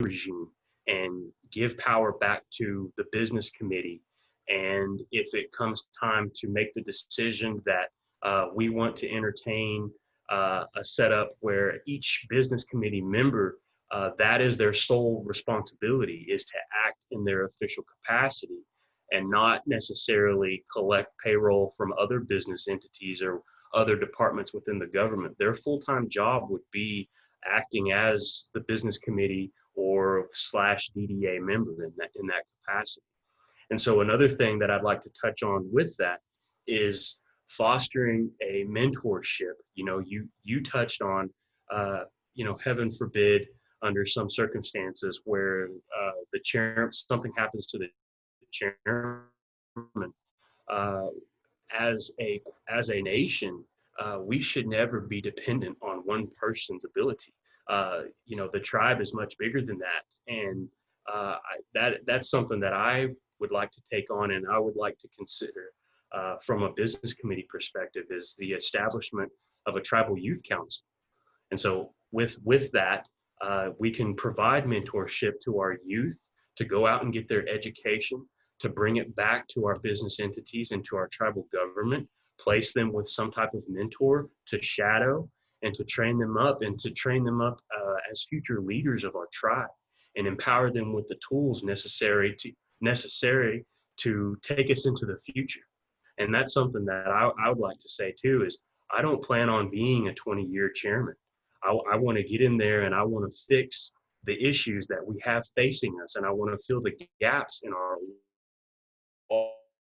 regime and give power back to the business committee. And if it comes time to make the decision that we want to entertain a setup where each business committee member, that is their sole responsibility, is to act in their official capacity and not necessarily collect payroll from other business entities or other departments within the government. Their full-time job would be acting as the business committee or slash DDA member in that capacity. And so another thing that I'd like to touch on with that is fostering a mentorship. You know, you touched on, you know, heaven forbid, under some circumstances where the chair, something happens to the chairman. As a nation, we should never be dependent on one person's ability. You know, the tribe is much bigger than that, and that's something that I would like to take on, and I would like to consider from a business committee perspective, is the establishment of a tribal youth council. And so with that, we can provide mentorship to our youth to go out and get their education, to bring it back to our business entities and to our tribal government, place them with some type of mentor to shadow and to train them up, and to train them up as future leaders of our tribe, and empower them with the tools necessary to take us into the future. And that's something that I would like to say too, is I don't plan on being a 20-year chairman. I want to get in there and I want to fix the issues that we have facing us, and I want to fill the gaps in our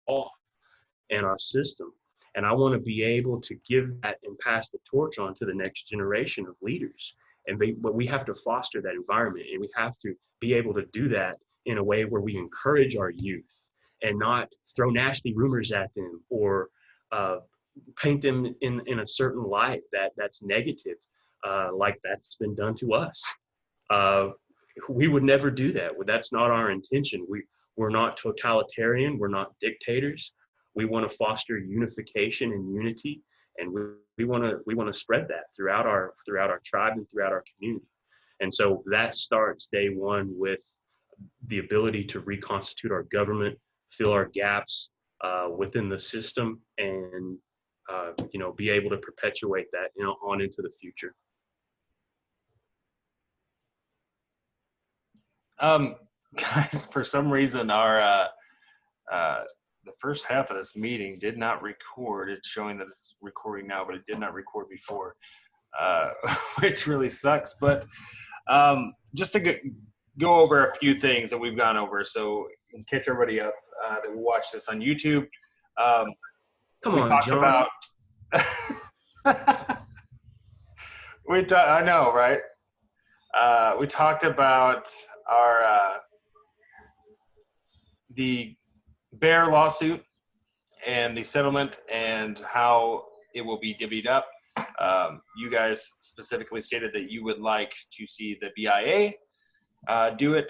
law and our system. And I want to be able to give that and pass the torch on to the next generation of leaders. But we have to foster that environment, and we have to be able to do that in a way where we encourage our youth and not throw nasty rumors at them or paint them in a certain light that's negative, like that's been done to us. We would never do that. That's not our intention. We're not totalitarian. We're not dictators. We want to foster unification and unity, and we want to spread that throughout our tribe and throughout our community. And so that starts day one with the ability to reconstitute our government, fill our gaps within the system, and you know, be able to perpetuate that, you know, on into the future. Guys, for some reason our the first half of this meeting did not record. It's showing that it's recording now, but it did not record before, which really sucks. But just to go over a few things that we've gone over, so catch everybody up that will watch this on YouTube. Come on, John. I know, right? We talked about our the Bear lawsuit and the settlement and how it will be divvied up. You guys specifically stated that you would like to see the BIA do a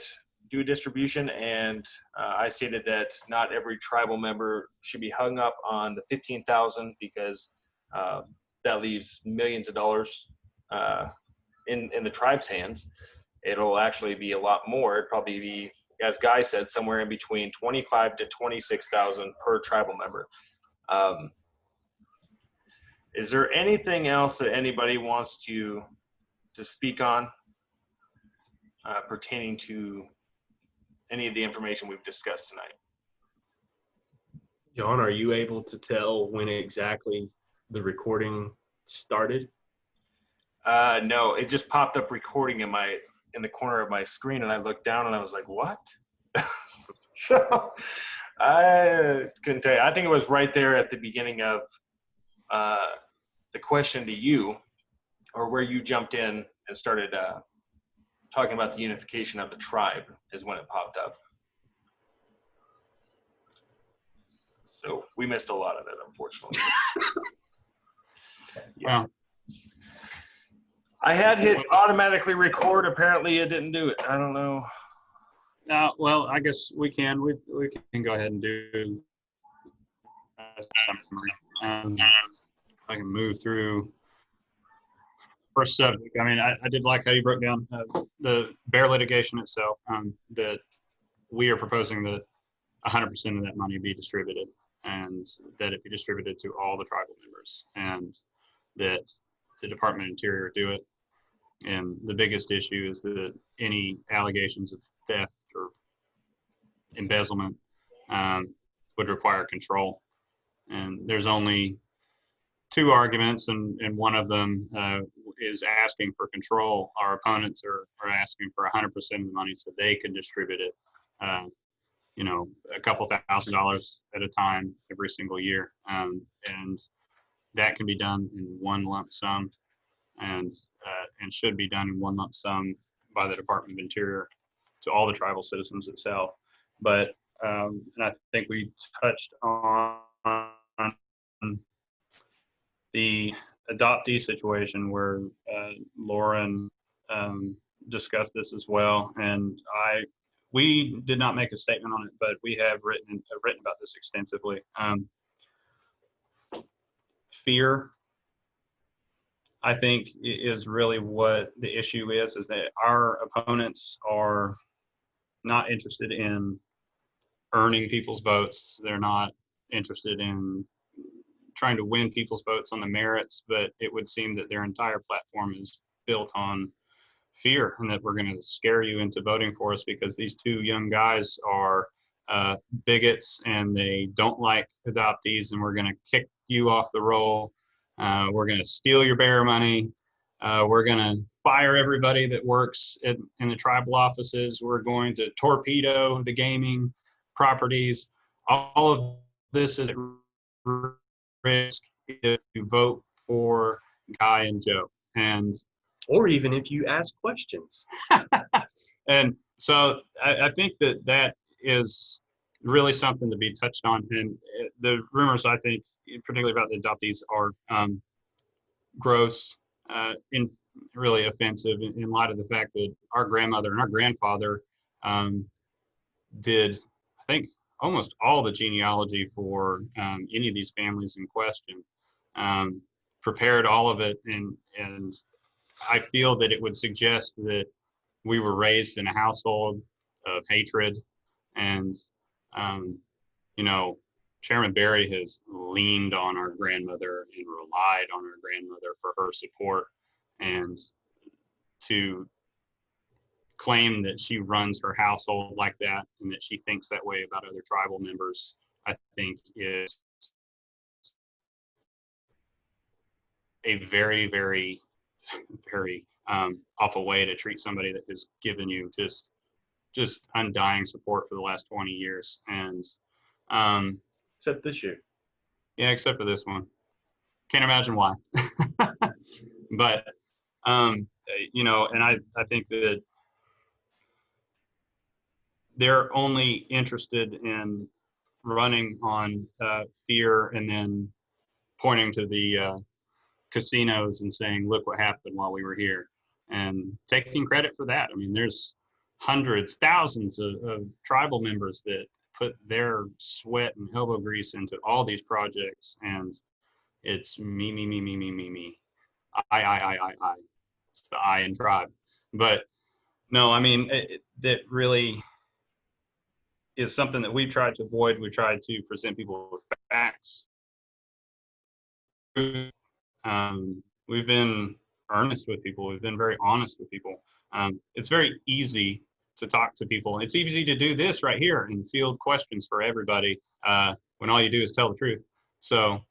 distribution, and I stated that not every tribal member should be hung up on the $15,000, because that leaves millions of dollars in the tribe's hands. It'll actually be a lot more. It'd probably be, as Guy said, somewhere in between $25,000 to $26,000 per tribal member. Is there anything else that anybody wants to speak on pertaining to any of the information we've discussed tonight? John, are you able to tell when exactly the recording started? No, it just popped up recording in the corner of my screen, and I looked down and I was like, what? So I couldn't tell you. I think it was right there at the beginning of the question to you, or where you jumped in and started talking about the unification of the tribe, is when it popped up. So we missed a lot of it, unfortunately. Yeah. Wow. I had hit automatically record. Apparently it didn't do it. I don't know. Well, I guess we can go ahead and do I can move through. first subject, I mean, I did like how you broke down the bear litigation itself, that we are proposing that 100% of that money be distributed, and that it be distributed to all the tribal members, and that the Department of Interior do it. And the biggest issue is that any allegations of theft or embezzlement would require control. And there's only two arguments, and one of them is asking for control. Our opponents are asking for 100% of the money so they can distribute it, a couple $1,000s at a time every single year. And that can be done in one lump sum, and should be done in one lump sum by the Department of Interior to all the tribal citizens itself. But and I think we touched on the adoptee situation where Lauren discussed this as well, and we did not make a statement on it, but we have written about this extensively. Fear, I think, is really what the issue is that our opponents are not interested in earning people's votes. They're not interested in trying to win people's votes on the merits, but it would seem that their entire platform is built on fear, and that we're going to scare you into voting for us because these two young guys are bigots and they don't like adoptees, and we're going to kick you off the roll. We're going to steal your bear money. We're going to fire everybody that works in the tribal offices. We're going to torpedo the gaming properties. All of this is at risk if you vote for Guy and Joe. And or even if you ask questions. And so I think that is really something to be touched on. And the rumors, I think, particularly about the adoptees, are gross, really offensive in light of the fact that our grandmother and our grandfather did, I think, almost all the genealogy for any of these families in question, prepared all of it, and I feel that it would suggest that we were raised in a household of hatred, and Chairman Barry has leaned on our grandmother and relied on our grandmother for her support, and to claim that she runs her household like that and that she thinks that way about other tribal members, I think is a very, very, very awful way to treat somebody that has given you just undying support for the last 20 years. And except this year. Yeah, except for this one. Can't imagine why. But and I think that they're only interested in running on fear, and then pointing to the casinos and saying, look what happened while we were here, and taking credit for that. I mean, there's hundreds, thousands of tribal members that put their sweat and elbow grease into all these projects, and it's me, me, me, me, me, me, me. I. It's the I in tribe. But no, I mean, that really is something that we've tried to avoid. We tried to present people with facts. We've been earnest with people. We've been very honest with people. It's very easy to talk to people. It's easy to do this right here and field questions for everybody when all you do is tell the truth. So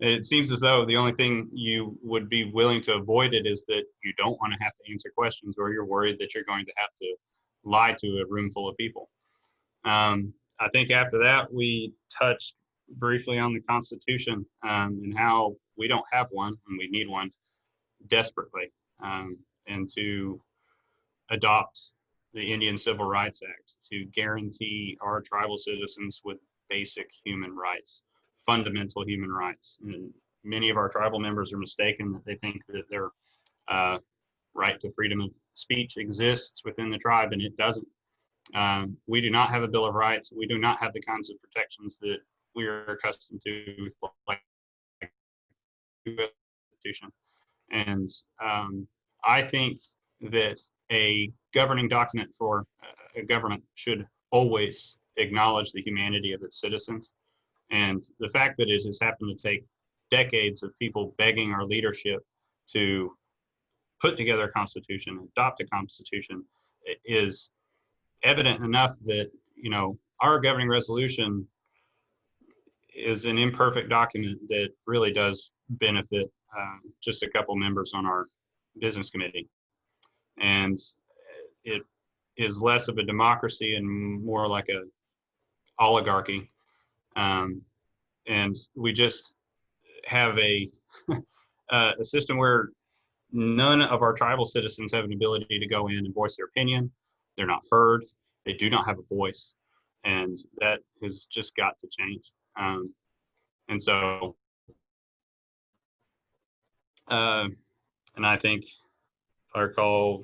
it seems as though the only thing you would be willing to avoid it is that you don't want to have to answer questions, or you're worried that you're going to have to lie to a room full of people. I think after that, we touched briefly on the Constitution and how we don't have one and we need one desperately, and to adopt the Indian Civil Rights Act to guarantee our tribal citizens with basic human rights, fundamental human rights. And many of our tribal members are mistaken that they think that their right to freedom of speech exists within the tribe, and it doesn't. We do not have a Bill of Rights. We do not have the kinds of protections that we are accustomed to, like the Constitution. And I think that a governing document for a government should always acknowledge the humanity of its citizens. And the fact that it has happened to take decades of people begging our leadership to put together a constitution, adopt a constitution, is evident enough that, our governing resolution is an imperfect document that really does benefit just a couple members on our business committee. And it is less of a democracy and more like a oligarchy. And we just have a system where none of our tribal citizens have an ability to go in and voice their opinion. They're not heard. They do not have a voice. And that has just got to change. And so, and I think if I recall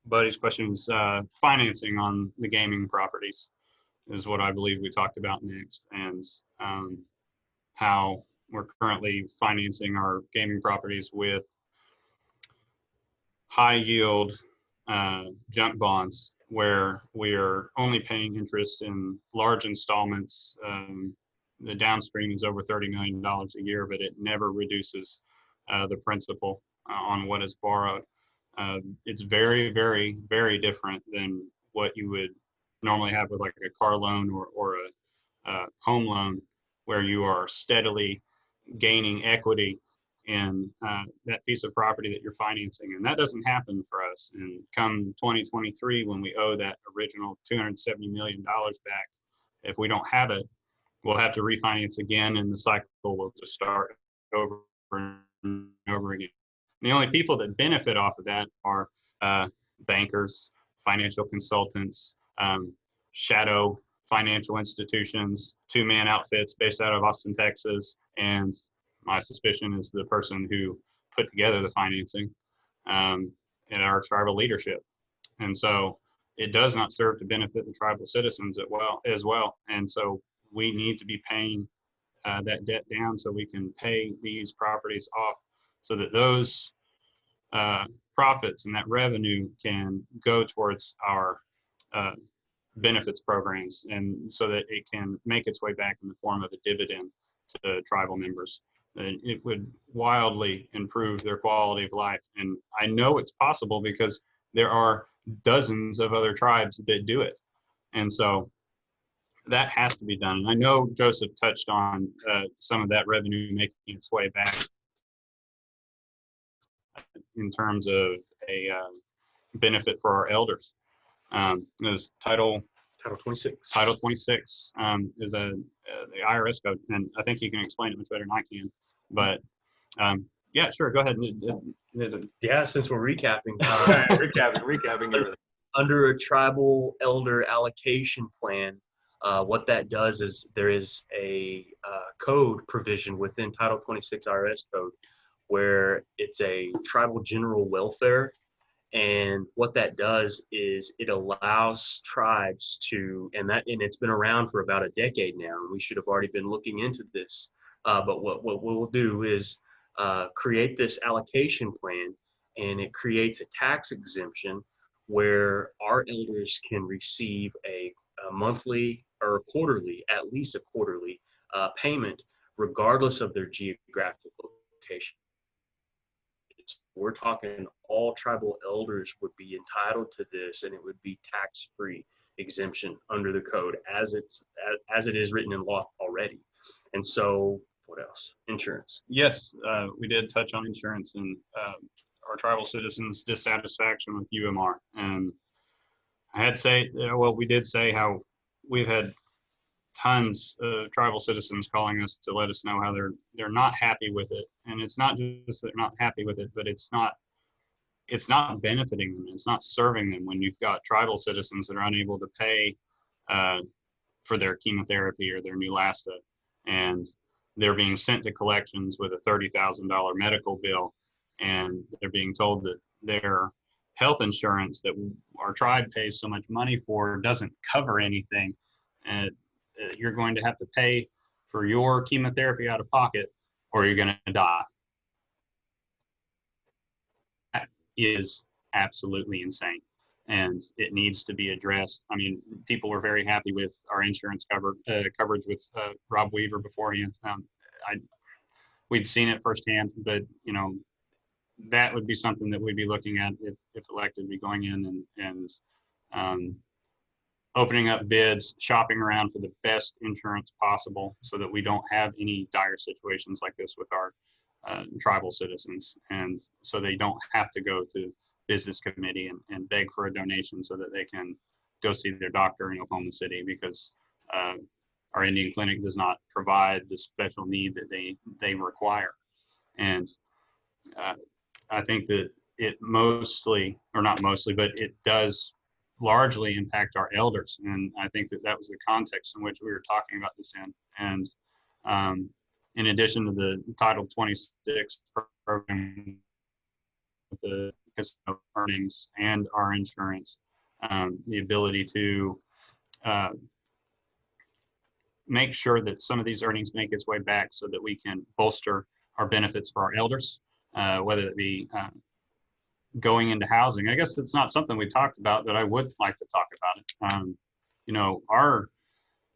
Buddy's question was financing on the gaming properties is what I believe we talked about next, and how we're currently financing our gaming properties with high yield junk bonds, where we are only paying interest in large installments. The downstream is over $30 million a year, but it never reduces the principal on what is borrowed. It's very, very, very different than what you would normally have with like a car loan or a home loan, where you are steadily gaining equity in that piece of property that you're financing. And that doesn't happen for us. And come 2023, when we owe that original $270 million back, if we don't have it, we'll have to refinance again, and the cycle will just start over and over again. And the only people that benefit off of that are bankers, financial consultants, shadow financial institutions, two-man outfits based out of Austin, Texas, and my suspicion is the person who put together the financing in our tribal leadership. And so it does not serve to benefit the tribal citizens as well. And so we need to be paying that debt down so we can pay these properties off, so that those profits and that revenue can go towards our benefits programs, and so that it can make its way back in the form of a dividend to tribal members. And it would wildly improve their quality of life. And I know it's possible because there are dozens of other tribes that do it. And so that has to be done. And I know Joseph touched on some of that revenue making its way back in terms of a benefit for our elders. There's Title 26. Title 26 is the IRS code, and I think you can explain it much better than I can. But yeah, sure, go ahead. Yeah, since we're recapping, recapping everything. Under a tribal elder allocation plan, what that does is there is a code provision within Title 26 IRS code where it's a tribal general welfare. And what that does is it allows tribes to, and it's been around for about a decade now, and we should have already been looking into this. But what we'll do is create this allocation plan, and it creates a tax exemption where our elders can receive a monthly or quarterly, at least a quarterly payment, regardless of their geographic location. We're talking all tribal elders would be entitled to this, and it would be tax-free exemption under the code as it is written in law already. And so what else? Insurance. Yes, we did touch on insurance and our tribal citizens' dissatisfaction with UMR. And I had to say, we did say how we've had tons of tribal citizens calling us to let us know how they're not happy with it. And it's not just that they're not happy with it, but it's not benefiting them. It's not serving them when you've got tribal citizens that are unable to pay for their chemotherapy or their Neulasta, and they're being sent to collections with a $30,000 medical bill, and they're being told that their health insurance that our tribe pays so much money for doesn't cover anything, and you're going to have to pay for your chemotherapy out of pocket or you're going to die. is absolutely insane, and it needs to be addressed. I mean, people were very happy with our insurance coverage with Rob Weaver beforehand. I We'd seen it firsthand, but that would be something that we'd be looking at if elected, be going in and um, opening up bids, shopping around for the best insurance possible so that we don't have any dire situations like this with our tribal citizens. And so they don't have to go to business committee and beg for a donation so that they can go see their doctor in Oklahoma City, because our Indian clinic does not provide the special need that they require. And I think that it mostly, or not mostly, but it does largely impact our elders. And I think that that was the context in which we were talking about this in. And in addition to the Title 26 program, with the casino earnings and our insurance, the ability to make sure that some of these earnings make its way back so that we can bolster our benefits for our elders, whether it be going into housing. I guess it's not something we talked about, but I would like to talk about it.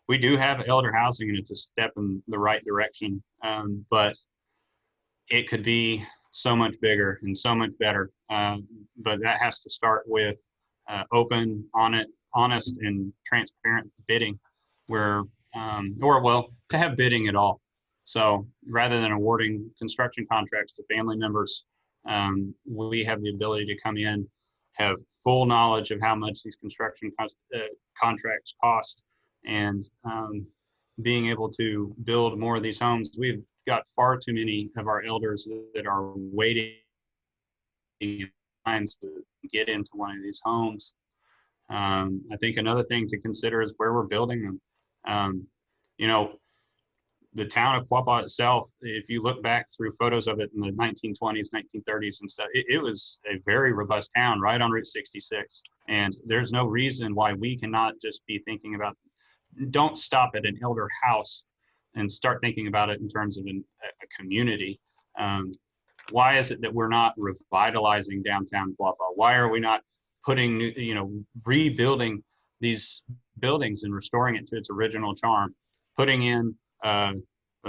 We do have elder housing, and it's a step in the right direction, but it could be so much bigger and so much better. But that has to start with open, honest, and transparent bidding, to have bidding at all. So rather than awarding construction contracts to family members, we have the ability to come in, have full knowledge of how much these construction contracts cost, and being able to build more of these homes. We've got far too many of our elders that are waiting in lines to get into one of these homes. I think another thing to consider is where we're building them. The town of Quapaw itself, if you look back through photos of it in the 1920s, 1930s and stuff, it was a very robust town right on Route 66. And there's no reason why we cannot just be thinking about, don't stop at an elder house and start thinking about it in terms of a community. Why is it that we're not revitalizing downtown Quapaw? Why are we not rebuilding these buildings and restoring it to its original charm, putting in a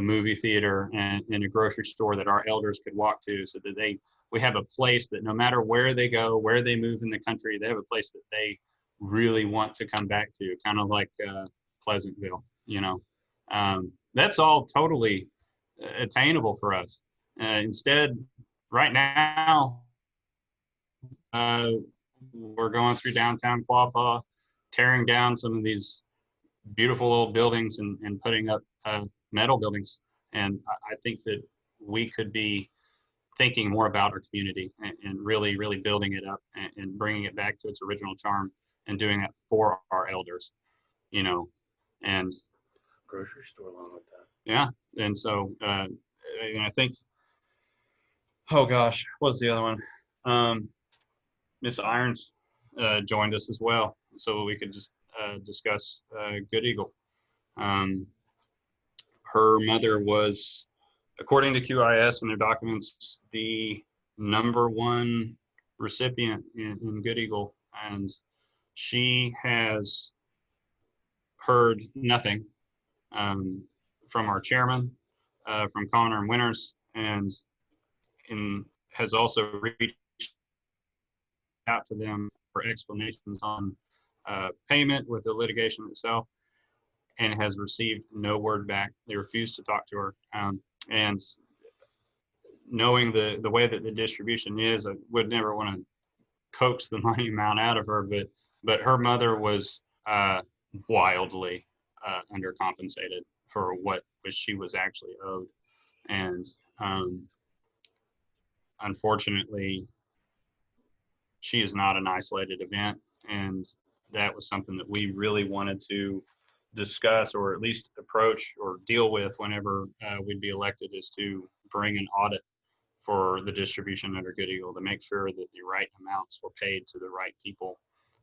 movie theater and a grocery store that our elders could walk to, so that we have a place that no matter where they go, where they move in the country, they have a place that they really want to come back to, kind of like Pleasantville. That's all totally attainable for us. Instead, right now, we're going through downtown Quapaw, tearing down some of these beautiful old buildings and putting up metal buildings. And I think that we could be thinking more about our community and really, really building it up and bringing it back to its original charm, and doing that for our elders, and grocery store along with that. Yeah. And so, I think, oh gosh, what was the other one? Miss Irons joined us as well, so we could just discuss Good Eagle. Her mother was, according to QIS and their documents, the #1 recipient in Good Eagle, and she has heard nothing from our chairman, from Connor and Winters, and has also reached out to them for explanations on payment with the litigation itself, and has received no word back. They refused to talk to her. And knowing the way that the distribution is, I would never want to coax the money amount out of her, but her mother was wildly undercompensated for what she was actually owed. And unfortunately, she is not an isolated event, and that was something that we really wanted to discuss, or at least approach or deal with whenever we'd be elected, is to bring an audit for the distribution under Good Eagle to make sure that the right amounts were paid to the right people.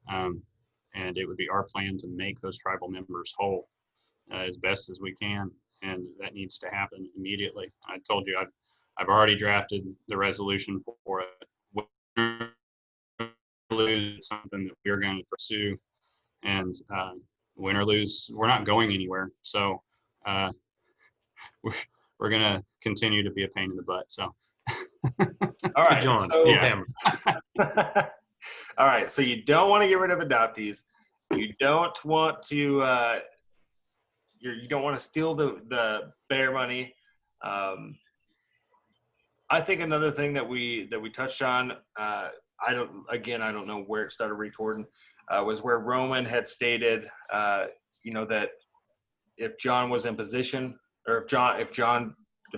And it would be our plan to make those tribal members whole as best as we can, and that needs to happen immediately. I told you I've already drafted the resolution for it. lose, it's something that we're going to pursue. And win or lose, we're not going anywhere. So we're going to continue to be a pain in the butt. So. All right. John, So, Yeah. all right. So you don't want to get rid of adoptees. You don't want to. You don't want to steal the bear money. I think another thing that we touched on. I don't know where it started recording. Was where Roman had stated, that if John was in position, or if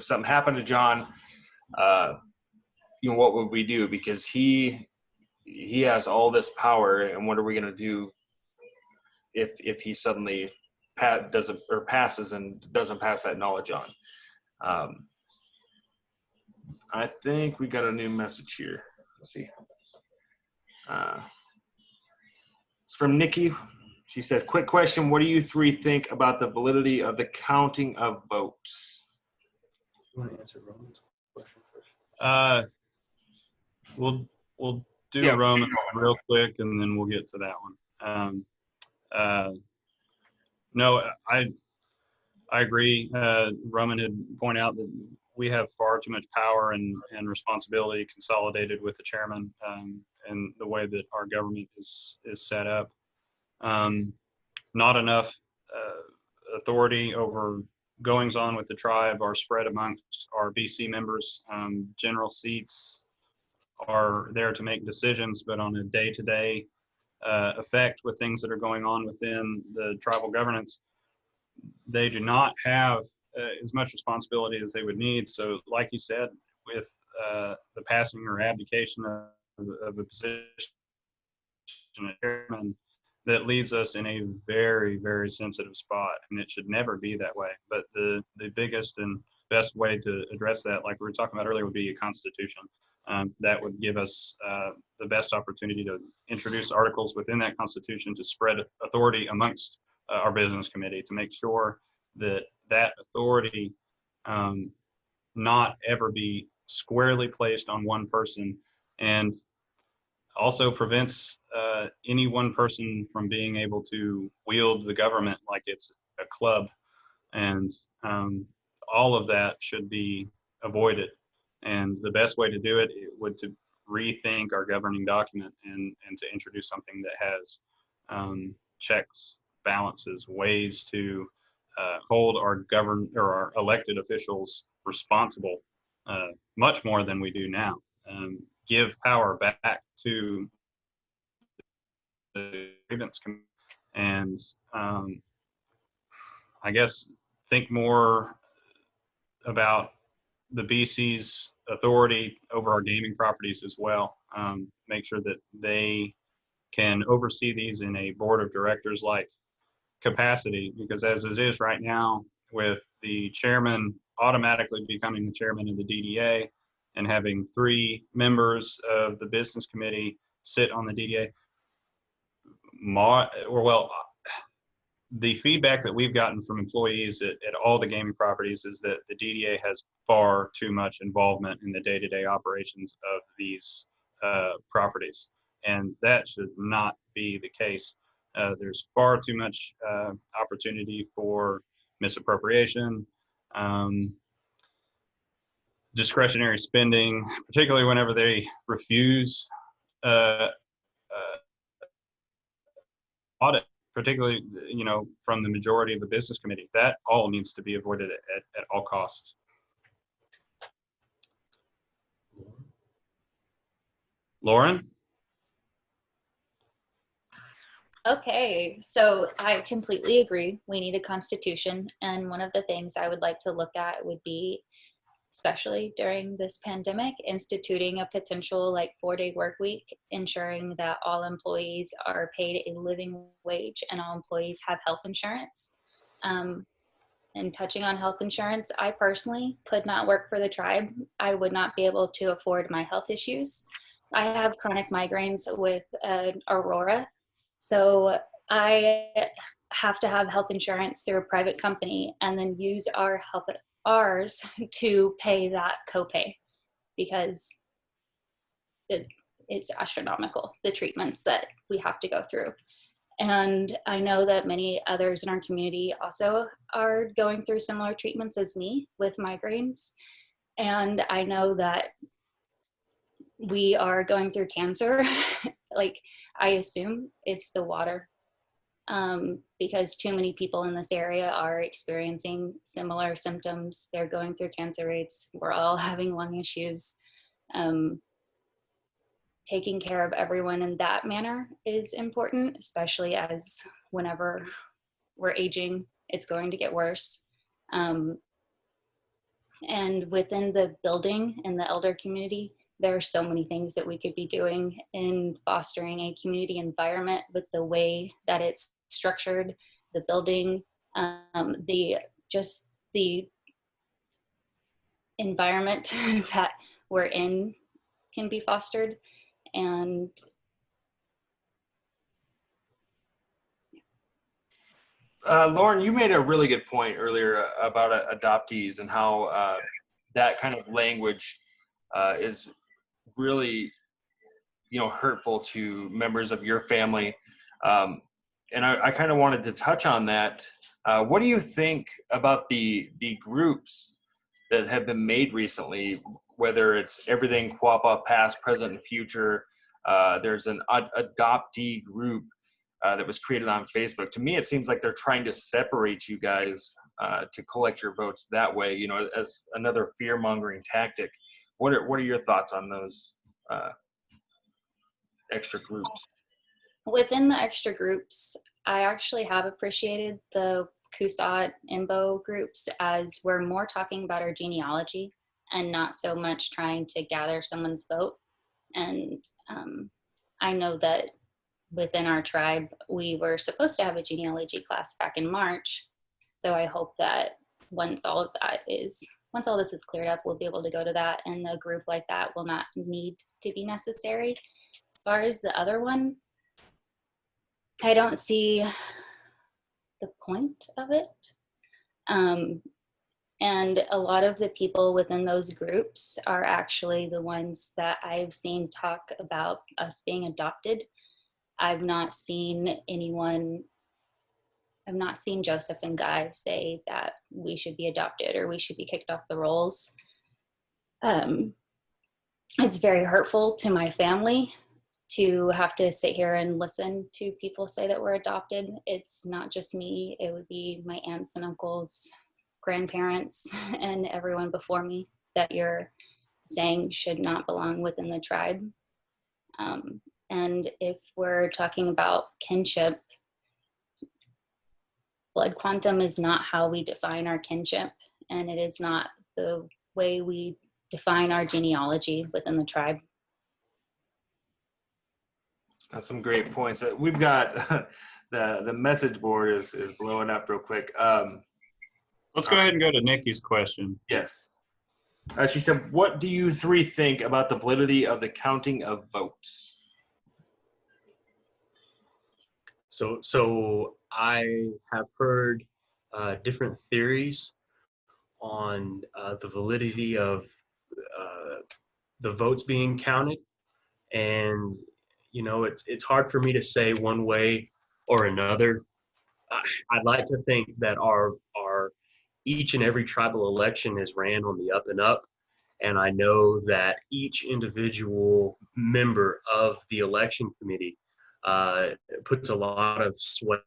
something happened to John, what would we do? Because he has all this power, and what are we going to do if he suddenly passes and doesn't pass that knowledge on? I think we got a new message here. Let's see. It's from Nikki. She says, quick question. What do you three think about the validity of the counting of votes? You want to answer Roman's question first? We'll do Roman real quick, and then we'll get to that one. No, I agree. Roman had pointed out that we have far too much power and responsibility consolidated with the chairman, and the way that our government is set up. Not enough authority over goings on with the tribe are spread amongst our BC members. General seats are there to make decisions, but on a day-to-day effect with things that are going on within the tribal governance, they do not have as much responsibility as they would need. So like you said, with the passing or abdication of a position as chairman, that leaves us in a very, very sensitive spot, and it should never be that way. But the biggest and best way to address that, like we were talking about earlier, would be a constitution. That would give us the best opportunity to introduce articles within that constitution to spread authority amongst our business committee, to make sure that authority not ever be squarely placed on one person, and also prevents any one person from being able to wield the government like it's a club. And all of that should be avoided. And the best way to do it would to rethink our governing document and to introduce something that has checks, balances, ways to hold our our elected officials responsible much more than we do now. Give power back to the grievance committee, and I guess think more about the BC's authority over our gaming properties as well. Make sure that they can oversee these in a board of directors like capacity, because as it is right now, with the chairman automatically becoming the chairman of the DDA and having 3 members of the business committee sit on the DDA, the feedback that we've gotten from employees at all the gaming properties is that the DDA has far too much involvement in the day-to-day operations of these properties. And that should not be the case. There's far too much opportunity for misappropriation, discretionary spending, particularly whenever they refuse audit, particularly from the majority of the business committee. That all needs to be avoided at all costs. Lauren? Okay, so I completely agree. We need a constitution. And one of the things I would like to look at would be, especially during this pandemic, instituting a potential 4-day work week, ensuring that all employees are paid a living wage and all employees have health insurance. And touching on health insurance, I personally could not work for the tribe. I would not be able to afford my health issues. I have chronic migraines with Aurora. So I have to have health insurance through a private company and then use ours to pay that copay, because it's astronomical, the treatments that we have to go through. And I know that many others in our community also are going through similar treatments as me with migraines. And I know that we are going through cancer. Like, I assume it's the water, because too many people in this area are experiencing similar symptoms. They're going through cancer rates. We're all having lung issues. Taking care of everyone in that manner is important, especially as whenever we're aging, it's going to get worse. And within the building and the elder community, there are so many things that we could be doing in fostering a community environment with the way that it's structured, the building, the environment that we're in can be fostered. And Lauren, you made a really good point earlier about adoptees and how that kind of language is really, hurtful to members of your family. And I kind of wanted to touch on that. What do you think about the groups that have been made recently, whether it's Everything Quapaw, past, present, and future? There's an adoptee group that was created on Facebook. To me, it seems like they're trying to separate you guys to collect your votes that way, as another fear-mongering tactic. What are your thoughts on those extra groups? Within the extra groups, I actually have appreciated the CUSA IMBO groups, as we're more talking about our genealogy and not so much trying to gather someone's vote. And I know that within our tribe, we were supposed to have a genealogy class back in March. So I hope that once all this is cleared up, we'll be able to go to that, and a group like that will not need to be necessary. As far as the other one, I don't see the point of it. And a lot of the people within those groups are actually the ones that I've seen talk about us being adopted. I've not seen Joseph and Guy say that we should be adopted or we should be kicked off the rolls. It's very hurtful to my family to have to sit here and listen to people say that we're adopted. It's not just me, it would be my aunts and uncles, grandparents, and everyone before me that you're saying should not belong within the tribe. And if we're talking about kinship, blood quantum is not how we define our kinship, and it is not the way we define our genealogy within the tribe. That's some great points. We've got the message board is blowing up real quick. Let's go ahead and go to Nikki's question. Yes. She said, what do you three think about the validity of the counting of votes? So I have heard different theories on the validity of the votes being counted, and it's hard for me to say one way or another. I'd like to think that our each and every tribal election is ran on the up and up, and I know that each individual member of the election committee puts a lot of sweat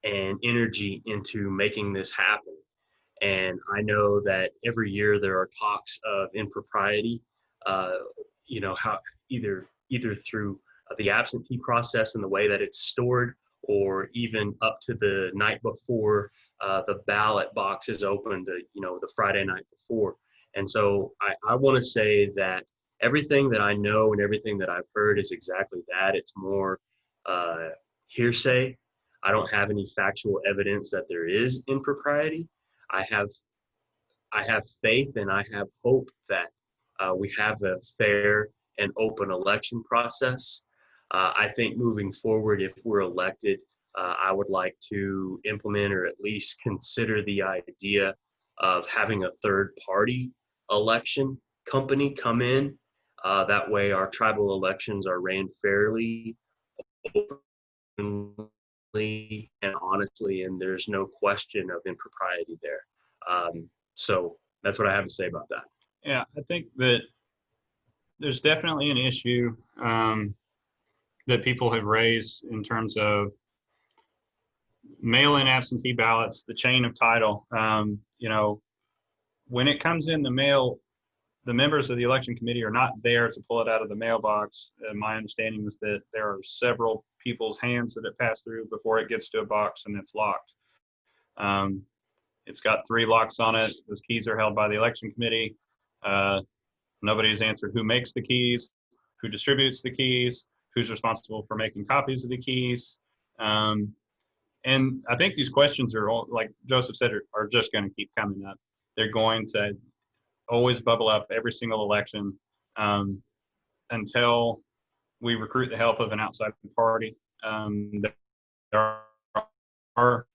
and energy into making this happen. And I know that every year there are talks of impropriety, how either through the absentee process and the way that it's stored, or even up to the night before the ballot box is opened, the Friday night before. And so I want to say that everything that I know and everything that I've heard is exactly that. It's more hearsay. I don't have any factual evidence that there is impropriety. I have faith and I have hope that we have a fair and open election process. I think moving forward, if we're elected, I would like to implement or at least consider the idea of having a third party election company come in That way, our tribal elections are ran fairly, openly, and honestly, and there's no question of impropriety there. So that's what I have to say about that. Yeah, I think that there's definitely an issue that people have raised in terms of mail-in absentee ballots, the chain of title. You know, when it comes in the mail, the members of the election committee are not there to pull it out of the mailbox. My understanding is that there are several people's hands that it passed through before it gets to a box and it's locked. It's got 3 locks on it. Those keys are held by the election committee. Nobody has answered who makes the keys, who distributes the keys, who's responsible for making copies of the keys. And I think these questions are all, like Joseph said, are just going to keep coming up. They're going to always bubble up every single election until we recruit the help of an outside party. There are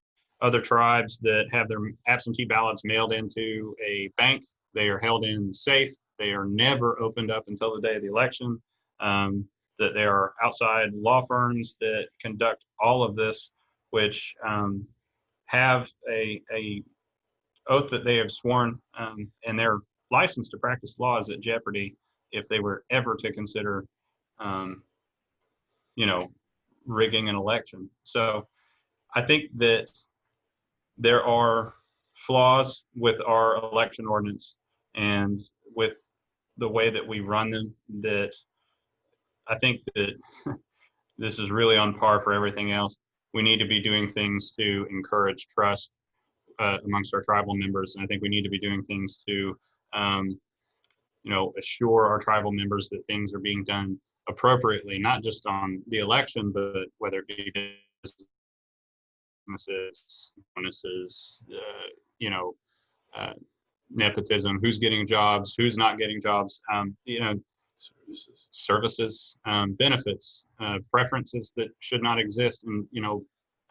other tribes that have their absentee ballots mailed into a bank. They are held in the safe. They are never opened up until the day of the election. That there are outside law firms that conduct all of this, which have a oath that they have sworn, and their license to practice law is at jeopardy if they were ever to consider, you know, rigging an election. So I think that there are flaws with our election ordinance and with the way that we run them, that I think that this is really on par for everything else. We need to be doing things to encourage trust amongst our tribal members. And I think we need to be doing things to, you know, assure our tribal members that things are being done appropriately, not just on the election, but whether it be businesses, bonuses, you know, nepotism, who's getting jobs, who's not getting jobs, you know, services, benefits, preferences that should not exist. And, you know,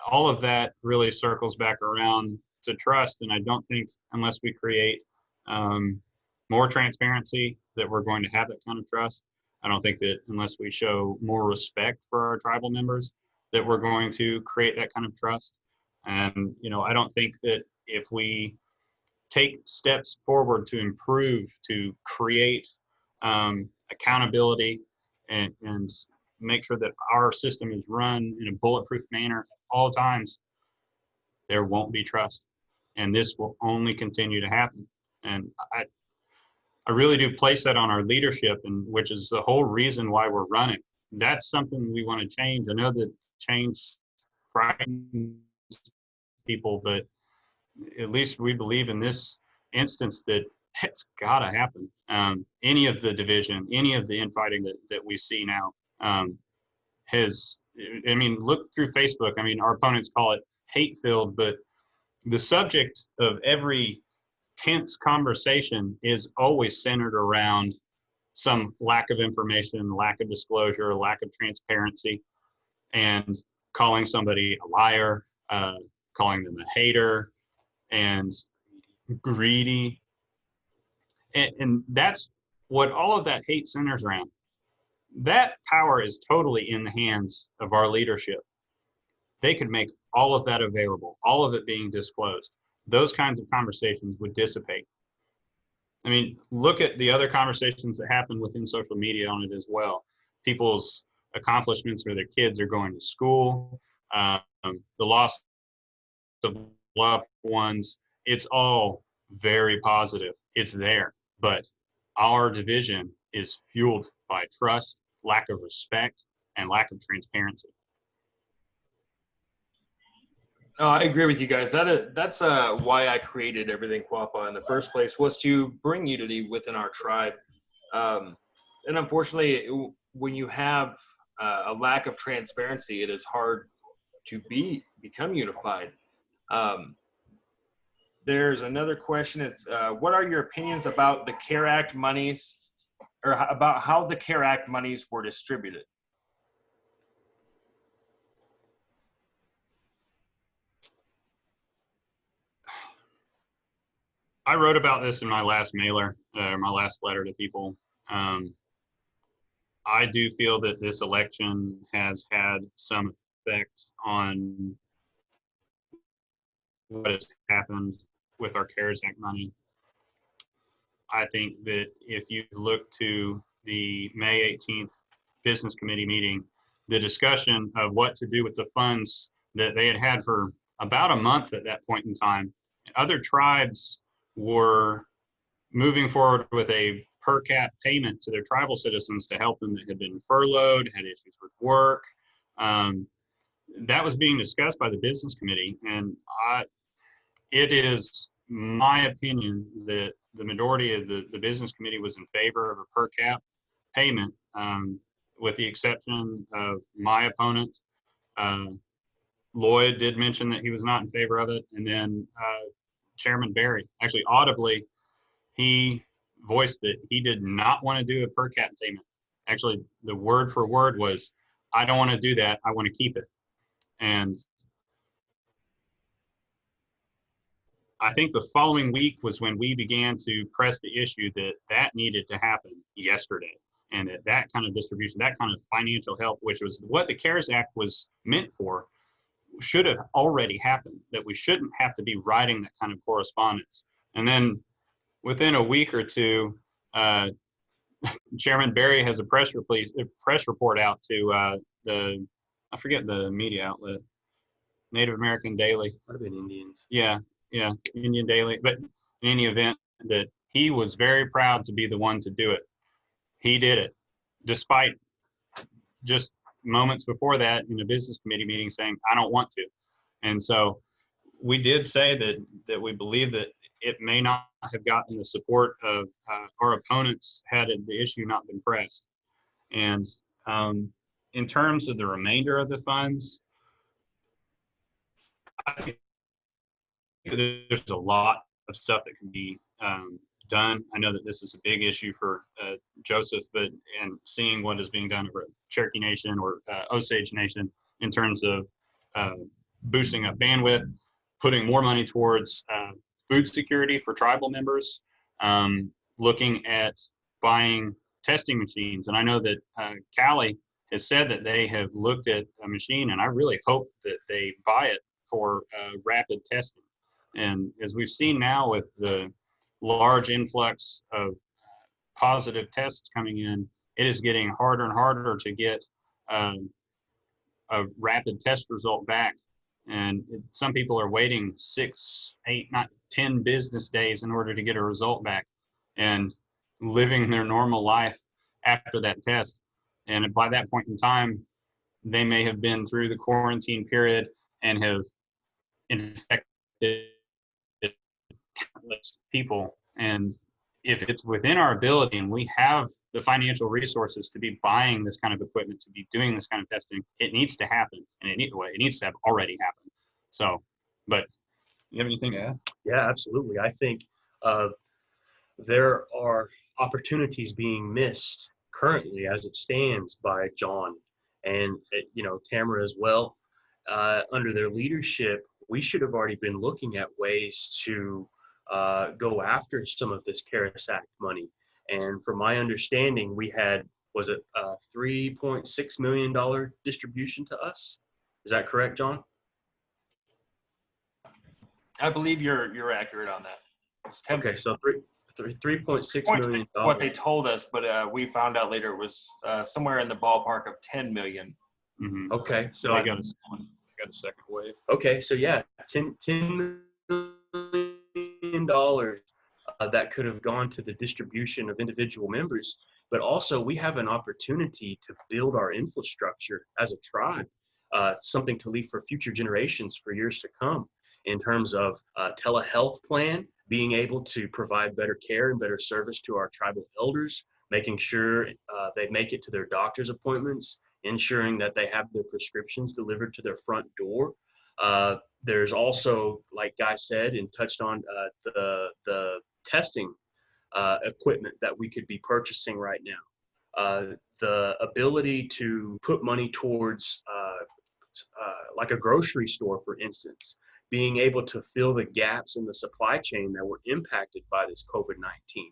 all of that really circles back around to trust. And I don't think unless we create more transparency that we're going to have that kind of trust. I don't think that unless we show more respect for our tribal members that we're going to create that kind of trust. And, you know, I don't think that if we take steps forward to improve, to create accountability and make sure that our system is run in a bulletproof manner at all times, there won't be trust. And this will only continue to happen. And I really do place that on our leadership, and which is the whole reason why we're running. That's something we want to change. I know that change frightens people, but at least we believe in this instance that it's got to happen. Any of the division, any of the infighting that we see now has, I mean, look through Facebook. I mean, our opponents call it hate-filled, but the subject of every tense conversation is always centered around some lack of information, lack of disclosure, lack of transparency, and calling somebody a liar, calling them a hater, and greedy. And that's what all of that hate centers around. That power is totally in the hands of our leadership. They could make all of that available, all of it being disclosed. Those kinds of conversations would dissipate. I mean, look at the other conversations that happen within social media on it as well. People's accomplishments, or their kids are going to school, the loss of loved ones, it's all very positive. It's there. But our division is fueled by trust, lack of respect, and lack of transparency. I agree with you guys. That's why I created Everything Quapaw in the first place, was to bring unity within our tribe. And unfortunately, when you have a lack of transparency, it is hard to become unified. There's another question. It's what are your opinions about the CARE Act monies, or about how the CARE Act monies were distributed? I wrote about this in my last mailer, my last letter to people. I do feel that this election has had some effect on what has happened with our CARES Act money. I think that if you look to the May 18th Business Committee meeting, the discussion of what to do with the funds that they had had for about a month at that point in time, other tribes were moving forward with a per cap payment to their tribal citizens to help them that had been furloughed, had issues with work. That was being discussed by the business committee, and it is my opinion that the majority of the business committee was in favor of a per cap payment, with the exception of my opponent. Lloyd did mention that he was not in favor of it, and then Chairman Barry, actually audibly, he voiced that he did not want to do a per cap payment. Actually, the word for word was, "I don't want to do that. I want to keep it." And I think the following week was when we began to press the issue that that needed to happen yesterday, and that kind of distribution, that kind of financial help, which was what the CARES Act was meant for, should have already happened, that we shouldn't have to be writing that kind of correspondence. And then within a week or two, Chairman Barry has a press report out to I forget the media outlet, Native American Daily. Might have been Indians. Yeah, Indian Daily. But in any event, that he was very proud to be the one to do it. He did it, despite just moments before that in a business committee meeting saying, "I don't want to." And so we did say that we believe that it may not have gotten the support of our opponents had the issue not been pressed. And in terms of the remainder of the funds, I think there's a lot of stuff that can be done. I know that this is a big issue for Joseph, and seeing what is being done over Cherokee Nation or Osage Nation in terms of boosting up bandwidth, putting more money towards food security for tribal members, looking at buying testing machines. And I know that Cali has said that they have looked at a machine, and I really hope that they buy it for rapid testing. And as we've seen now with the large influx of positive tests coming in, it is getting harder and harder to get a rapid test result back. And some people are waiting 6, 8, not 10 business days in order to get a result back and living their normal life after that test. And by that point in time, they may have been through the quarantine period and have infected countless people. And if it's within our ability and we have the financial resources to be buying this kind of equipment, to be doing this kind of testing, it needs to happen. And it needs to have already happened. So, but you have anything to add? Yeah, absolutely. I think there are opportunities being missed currently as it stands by John and Tamara as well. Under their leadership, we should have already been looking at ways to go after some of this CARES Act money. And from my understanding, we had, was it a $3.6 million distribution to us? Is that correct, John? I believe you're accurate on that. It's 10, Okay, so $3.6 million. what they told us, but we found out later it was somewhere in the ballpark of 10 million. Mm-hmm. Okay, so I got a second wave. Okay, so yeah, $10 million that could have gone to the distribution of individual members, but also we have an opportunity to build our infrastructure as a tribe, something to leave for future generations for years to come, in terms of telehealth plan, being able to provide better care and better service to our tribal elders, making sure they make it to their doctor's appointments, ensuring that they have their prescriptions delivered to their front door. There's also, like Guy said and touched on, the testing equipment that we could be purchasing right now. The ability to put money towards like a grocery store, for instance, being able to fill the gaps in the supply chain that were impacted by this COVID-19.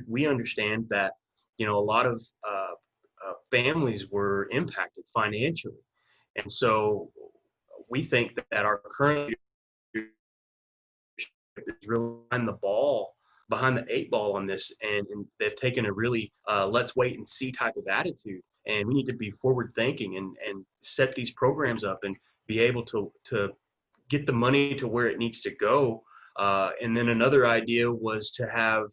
We understand that a lot of families were impacted financially. And so we think that our current leadership is really behind the eight ball on this, and they've taken a really let's wait and see type of attitude. And we need to be forward thinking and set these programs up and be able to get the money to where it needs to go. And then another idea was to have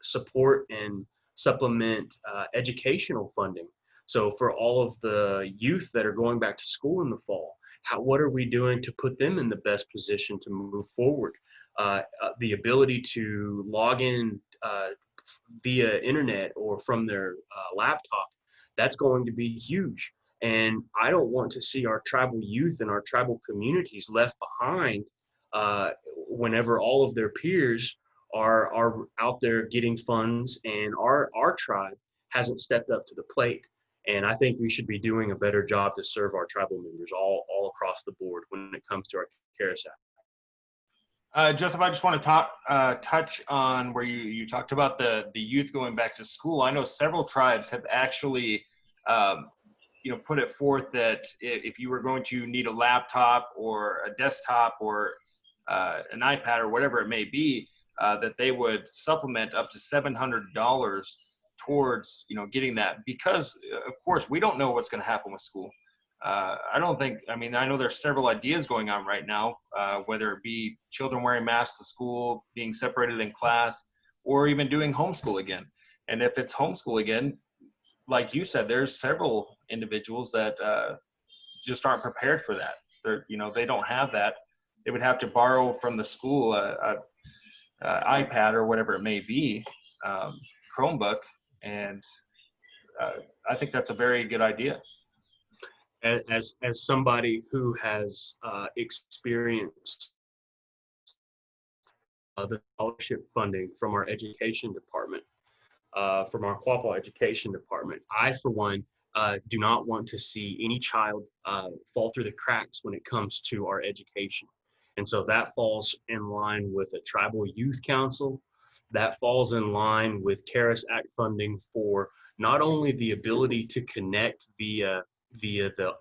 support and supplement educational funding. So for all of the youth that are going back to school in the fall, what are we doing to put them in the best position to move forward? The ability to log in via internet or from their laptop, that's going to be huge. And I don't want to see our tribal youth and our tribal communities left behind whenever all of their peers are out there getting funds and our tribe hasn't stepped up to the plate. And I think we should be doing a better job to serve our tribal members all across the board when it comes to our CARES Act. Joseph, I just want to touch on where you talked about the youth going back to school. I know several tribes have actually put it forth that if you were going to need a laptop or a desktop or an iPad or whatever it may be, that they would supplement up to $700 towards getting that, because of course we don't know what's going to happen with school. I know there's several ideas going on right now, whether it be children wearing masks to school, being separated in class, or even doing homeschool again. And if it's homeschool again, like you said, there's several individuals that just aren't prepared for that. They don't have that. They would have to borrow from the school a iPad or whatever it may be, Chromebook, and I think that's a very good idea. As somebody who has experienced the scholarship funding from our education department, from our Quapaw education department, I, for one, do not want to see any child fall through the cracks when it comes to our education. And so that falls in line with a tribal youth council. That falls in line with CARES Act funding for not only the ability to connect via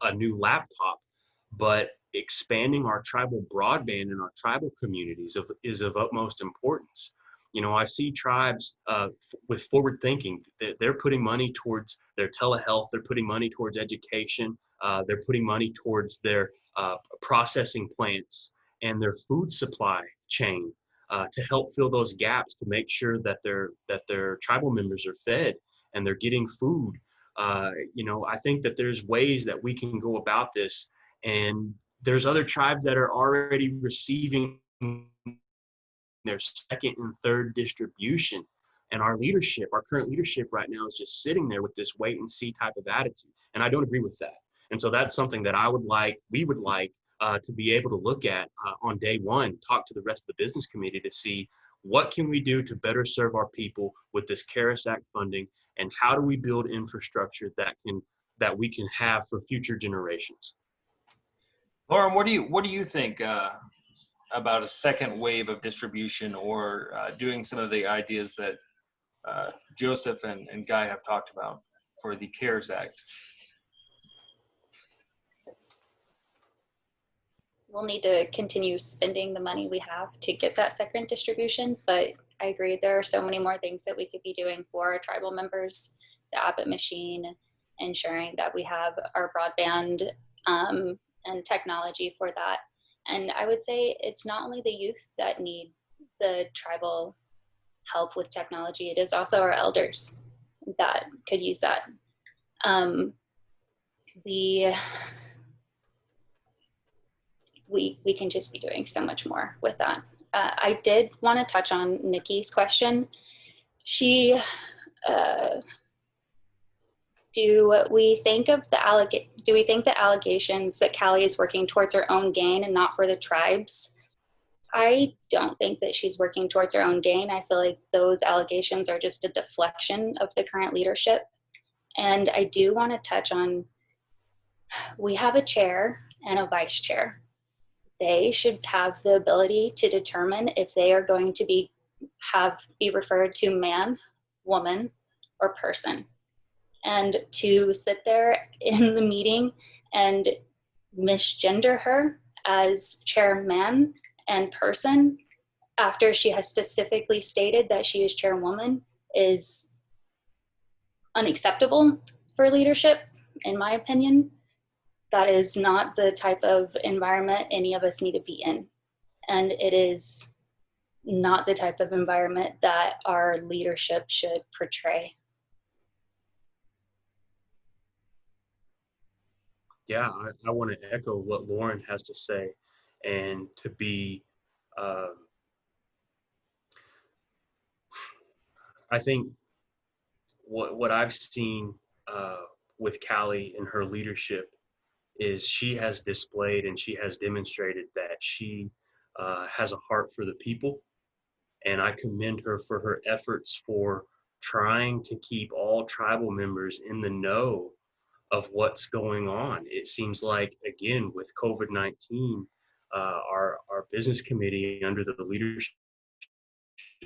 a new laptop, but expanding our tribal broadband in our tribal communities is of utmost importance. I see tribes with forward thinking. They're putting money towards their telehealth. They're putting money towards education. They're putting money towards their processing plants and their food supply chain to help fill those gaps, to make sure that their tribal members are fed and they're getting food. I think that there's ways that we can go about this, and there's other tribes that are already receiving their second and third distribution. And our current leadership right now is just sitting there with this wait and see type of attitude. And I don't agree with that. And so that's something that we would like to be able to look at on day one, talk to the rest of the business committee to see what can we do to better serve our people with this CARES Act funding, and how do we build infrastructure that we can have for future generations. Lauren, what do you think about a second wave of distribution, or doing some of the ideas that Joseph and Guy have talked about for the CARES Act? We'll need to continue spending the money we have to get that second distribution, but I agree there are so many more things that we could be doing for our tribal members. The Abbott machine, ensuring that we have our broadband and technology for that. And I would say it's not only the youth that need the tribal help with technology, it is also our elders that could use that. We can just be doing so much more with that. I did want to touch on Nikki's question. Do we think the allegations that Callie is working towards her own gain and not for the tribes? I don't think that she's working towards her own gain. I feel like those allegations are just a deflection of the current leadership. And I do want to touch on, we have a chair and a vice chair. They should have the ability to determine if they are going to be referred to man, woman, or person. And to sit there in the meeting and misgender her as chairman and person after she has specifically stated that she is chairwoman is unacceptable for leadership, in my opinion. That is not the type of environment any of us need to be in. And it is not the type of environment that our leadership should portray. Yeah, I want to echo what Lauren has to say, and to be, I think what I've seen with Callie in her leadership is she has displayed and she has demonstrated that she has a heart for the people. And I commend her for her efforts for trying to keep all tribal members in the know of what's going on. It seems like, again, with COVID-19, our business committee under the leadership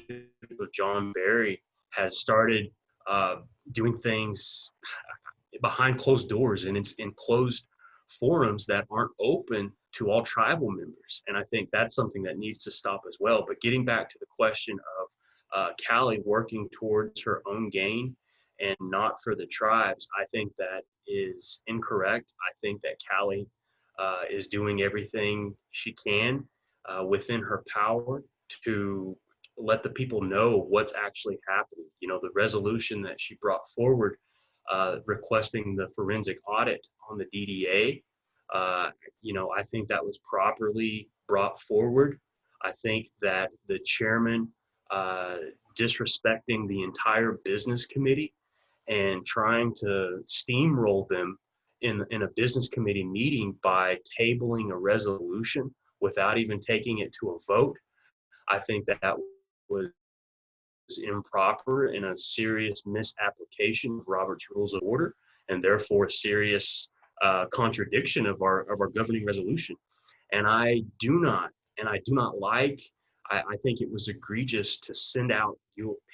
of John Barry has started doing things behind closed doors, and it's in closed forums that aren't open to all tribal members. And I think that's something that needs to stop as well. But getting back to the question of Callie working towards her own gain and not for the tribes, I think that is incorrect. I think that Callie is doing everything she can within her power to let the people know what's actually happening. You know, the resolution that she brought forward requesting the forensic audit on the DDA, you know, I think that was properly brought forward. I think that the chairman disrespecting the entire business committee and trying to steamroll them in a business committee meeting by tabling a resolution without even taking it to a vote, I think that was improper and a serious misapplication of Robert's Rules of Order, and therefore a serious contradiction of our governing resolution. And I do not like. I think it was egregious to send out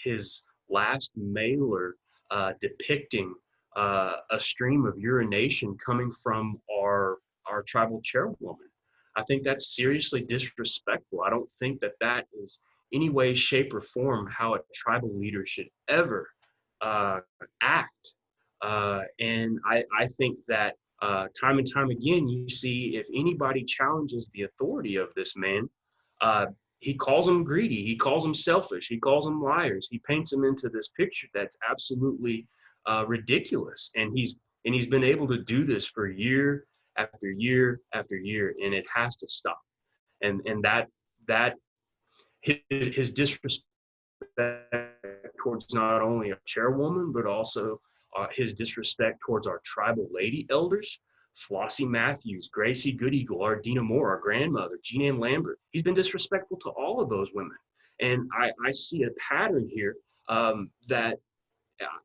his last mailer depicting a stream of urination coming from our tribal chairwoman. I think that's seriously disrespectful. I don't think that that is any way, shape, or form how a tribal leader should ever act. And I think that time and time again, you see if anybody challenges the authority of this man, he calls them greedy, he calls them selfish, he calls them liars. He paints them into this picture that's absolutely ridiculous. And he's been able to do this for year after year after year, and it has to stop. And that his disrespect towards not only a chairwoman, but also his disrespect towards our tribal lady elders, Flossie Matthews, Gracie Good Eagle, our Dina Moore, our grandmother, Jean Ann Lambert. He's been disrespectful to all of those women. And I see a pattern here that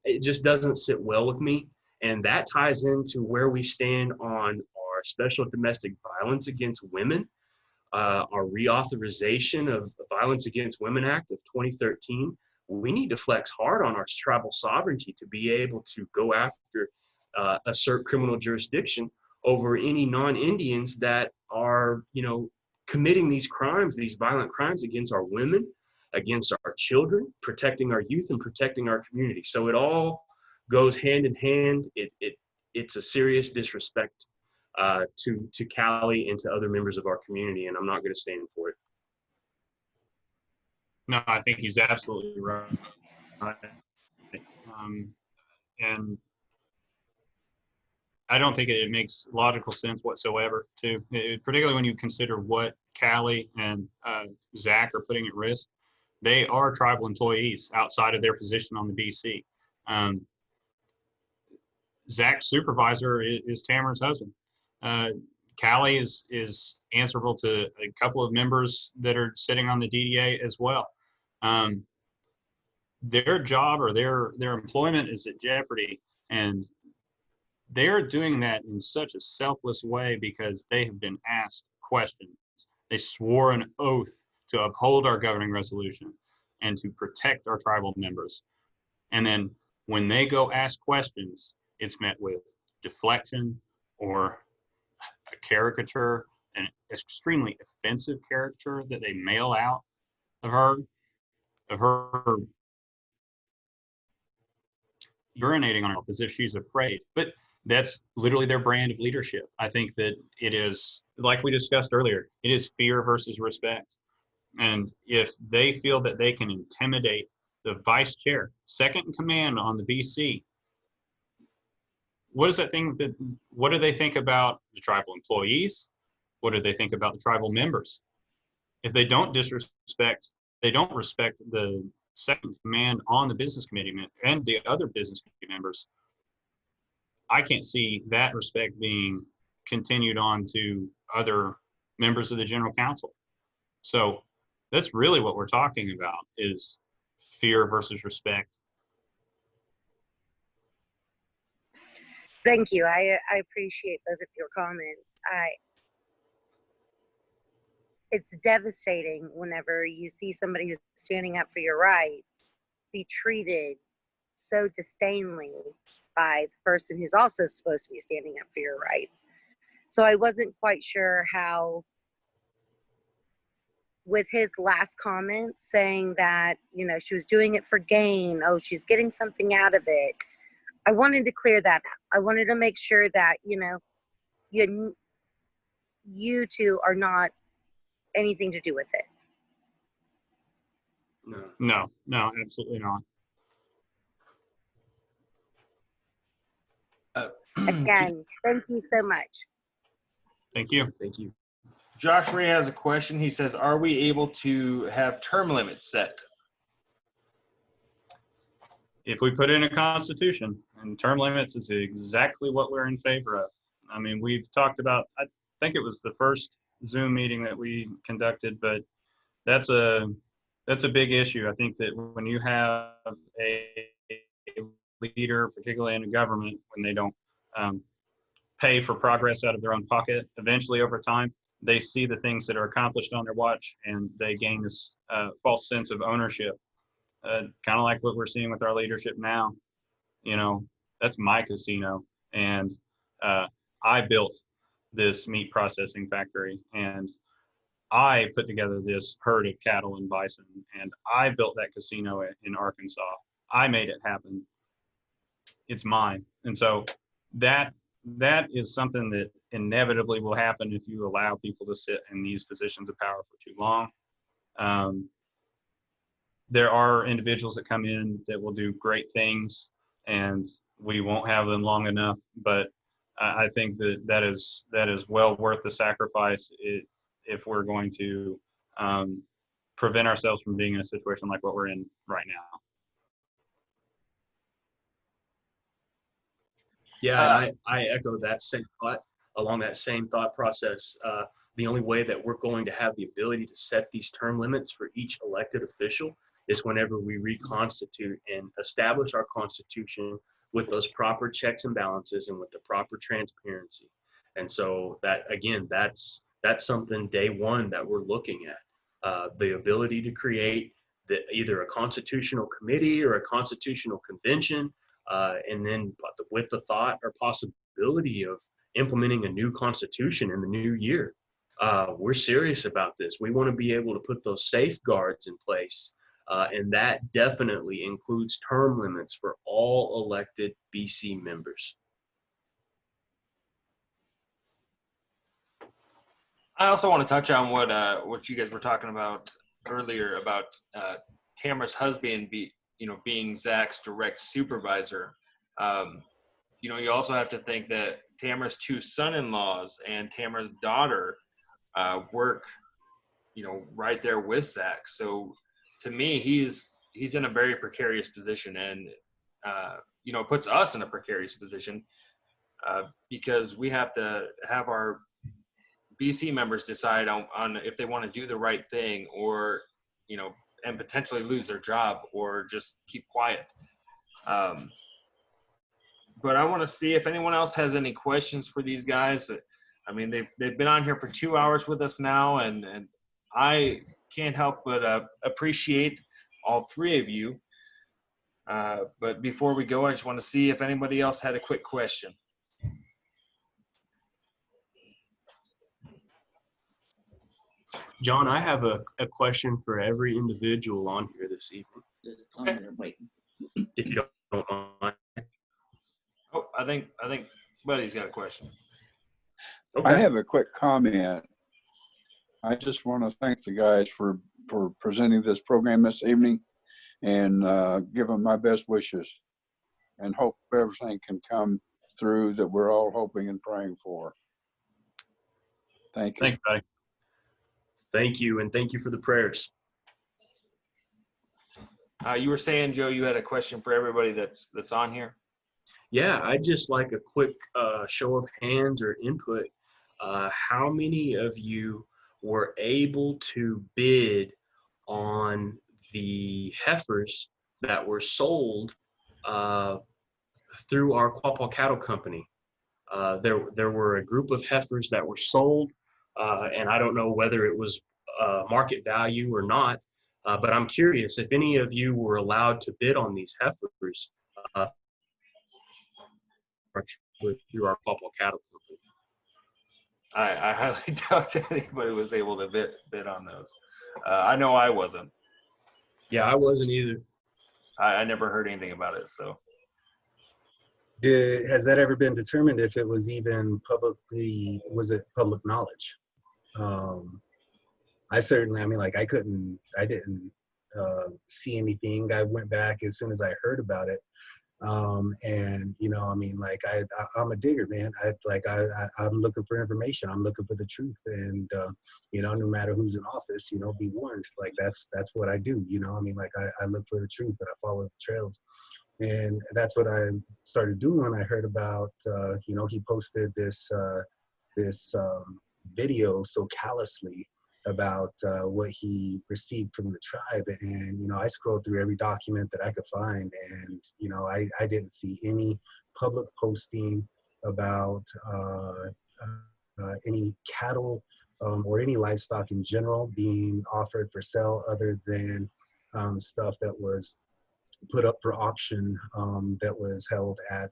it just doesn't sit well with me. And that ties into where we stand on our special domestic violence against women. Our reauthorization of the Violence Against Women Act of 2013, we need to flex hard on our tribal sovereignty to be able to go after, assert criminal jurisdiction over any non-Indians that are, you know, committing these crimes, these violent crimes against our women, against our children, protecting our youth and protecting our community. So it all goes hand in hand. It's a serious disrespect to Callie and to other members of our community, and I'm not going to stand for it. No, I think he's absolutely right. And I don't think it makes logical sense whatsoever, too, particularly when you consider what Callie and Zach are putting at risk. They are tribal employees outside of their position on the BC. Zach's supervisor is Tamara's husband. Callie is answerable to a couple of members that are sitting on the DDA as well. Their job or their employment is at jeopardy, and they're doing that in such a selfless way because they have been asked questions. They swore an oath to uphold our governing resolution and to protect our tribal members. And then when they go ask questions, it's met with deflection or a caricature, an extremely offensive caricature that they mail out of her urinating on herself as if she's afraid. But that's literally their brand of leadership. I think that it is, like we discussed earlier, it is fear versus respect. And if they feel that they can intimidate the vice chair, second in command on the BC, what do they think about the tribal employees? What do they think about the tribal members? If they don't respect the second command on the business committee and the other business committee members, I can't see that respect being continued on to other members of the general council. So that's really what we're talking about, is fear versus respect. Thank you. I appreciate both of your comments. It's devastating whenever you see somebody who's standing up for your rights be treated so disdainly by the person who's also supposed to be standing up for your rights. So I wasn't quite sure how, with his last comment saying that, you know, she was doing it for gain, oh, she's getting something out of it. I wanted to clear that out. I wanted to make sure that, you know, you two are not anything to do with it. No, absolutely not. Again, thank you so much. Thank you. Thank you. Josh Ray has a question. He says, are we able to have term limits set? If we put in a constitution, and term limits is exactly what we're in favor of. I mean, we've talked about, I think it was the first Zoom meeting that we conducted, but that's a big issue. I think that when you have a leader, particularly in a government, when they don't pay for progress out of their own pocket, eventually over time, they see the things that are accomplished on their watch and they gain this false sense of ownership. Kind of like what we're seeing with our leadership now. You know, that's my casino. And I built this meat processing factory, and I put together this herd of cattle and bison, and I built that casino in Arkansas. I made it happen. It's mine. And so that is something that inevitably will happen if you allow people to sit in these positions of power for too long. There are individuals that come in that will do great things, and we won't have them long enough. But I think that is well worth the sacrifice if we're going to prevent ourselves from being in a situation like what we're in right now. Yeah, and I echo that same thought, along that same thought process. The only way that we're going to have the ability to set these term limits for each elected official is whenever we reconstitute and establish our Constitution with those proper checks and balances and with the proper transparency. And so that, again, that's something day one that we're looking at. The ability to create either a constitutional committee or a constitutional convention, and then with the thought or possibility of implementing a new constitution in the new year. We're serious about this. We want to be able to put those safeguards in place, and that definitely includes term limits for all elected BC members. I also want to touch on what you guys were talking about earlier about Tamara's husband being Zach's direct supervisor. You also have to think that Tamara's two son-in-laws and Tamara's daughter work, right there with Zach. So to me, he's in a very precarious position, and it puts us in a precarious position because we have to have our BC members decide on if they want to do the right thing, or and potentially lose their job or just keep quiet. But I want to see if anyone else has any questions for these guys. I mean, they've been on here for 2 hours with us now, and I can't help but appreciate all three of you. But before we go, I just want to see if anybody else had a quick question. John, I have a question for every individual on here this evening, Just tell me they're waiting. if you don't mind. Oh, I think Buddy's got a question. Okay. I have a quick comment. I just want to thank the guys for presenting this program this evening and give them my best wishes and hope everything can come through that we're all hoping and praying for. Thank you. Thank you, buddy. Thank you, and thank you for the prayers. You were saying, Joe, you had a question for everybody that's on here. Yeah, I'd just like a quick show of hands or input. How many of you were able to bid on the heifers that were sold through our Quapaw Cattle Company? There were a group of heifers that were sold, and I don't know whether it was market value or not, but I'm curious if any of you were allowed to bid on these heifers through our Quapaw Cattle Company. I highly doubt anybody was able to bid on those. I know I wasn't. Yeah, I wasn't either. I never heard anything about it. So Has that ever been determined if it was even was it public knowledge? I didn't see anything. I went back as soon as I heard about it. And I'm a digger, man. I'm looking for information. I'm looking for the truth. And, no matter who's in office, be warned. Like that's what I do. I look for the truth and I follow the trails. And that's what I started doing when I heard about, he posted this video so callously about what he received from the tribe. And, I scrolled through every document that I could find. And, I didn't see any public posting about any cattle or any livestock in general being offered for sale other than stuff that was put up for auction that was held at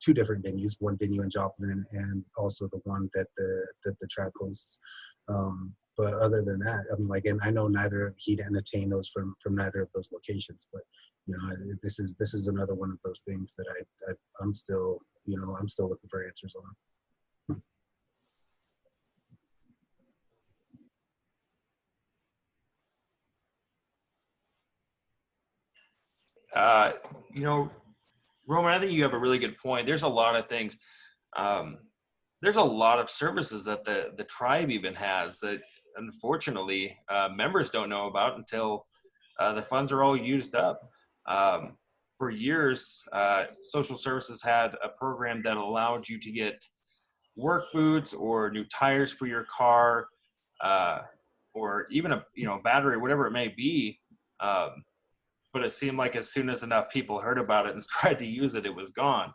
two different venues, one venue in Joplin and also the one that the tribe hosts. But other than that, and I know he didn't attain those from neither of those locations. But this is another one of those things that I'm still looking for answers on. Roman, I think you have a really good point. There's a lot of things. There's a lot of services that the tribe even has that, unfortunately, members don't know about until the funds are all used up. For years, social services had a program that allowed you to get work boots or new tires for your car, or even a battery, whatever it may be. But it seemed like as soon as enough people heard about it and tried to use it, it was gone.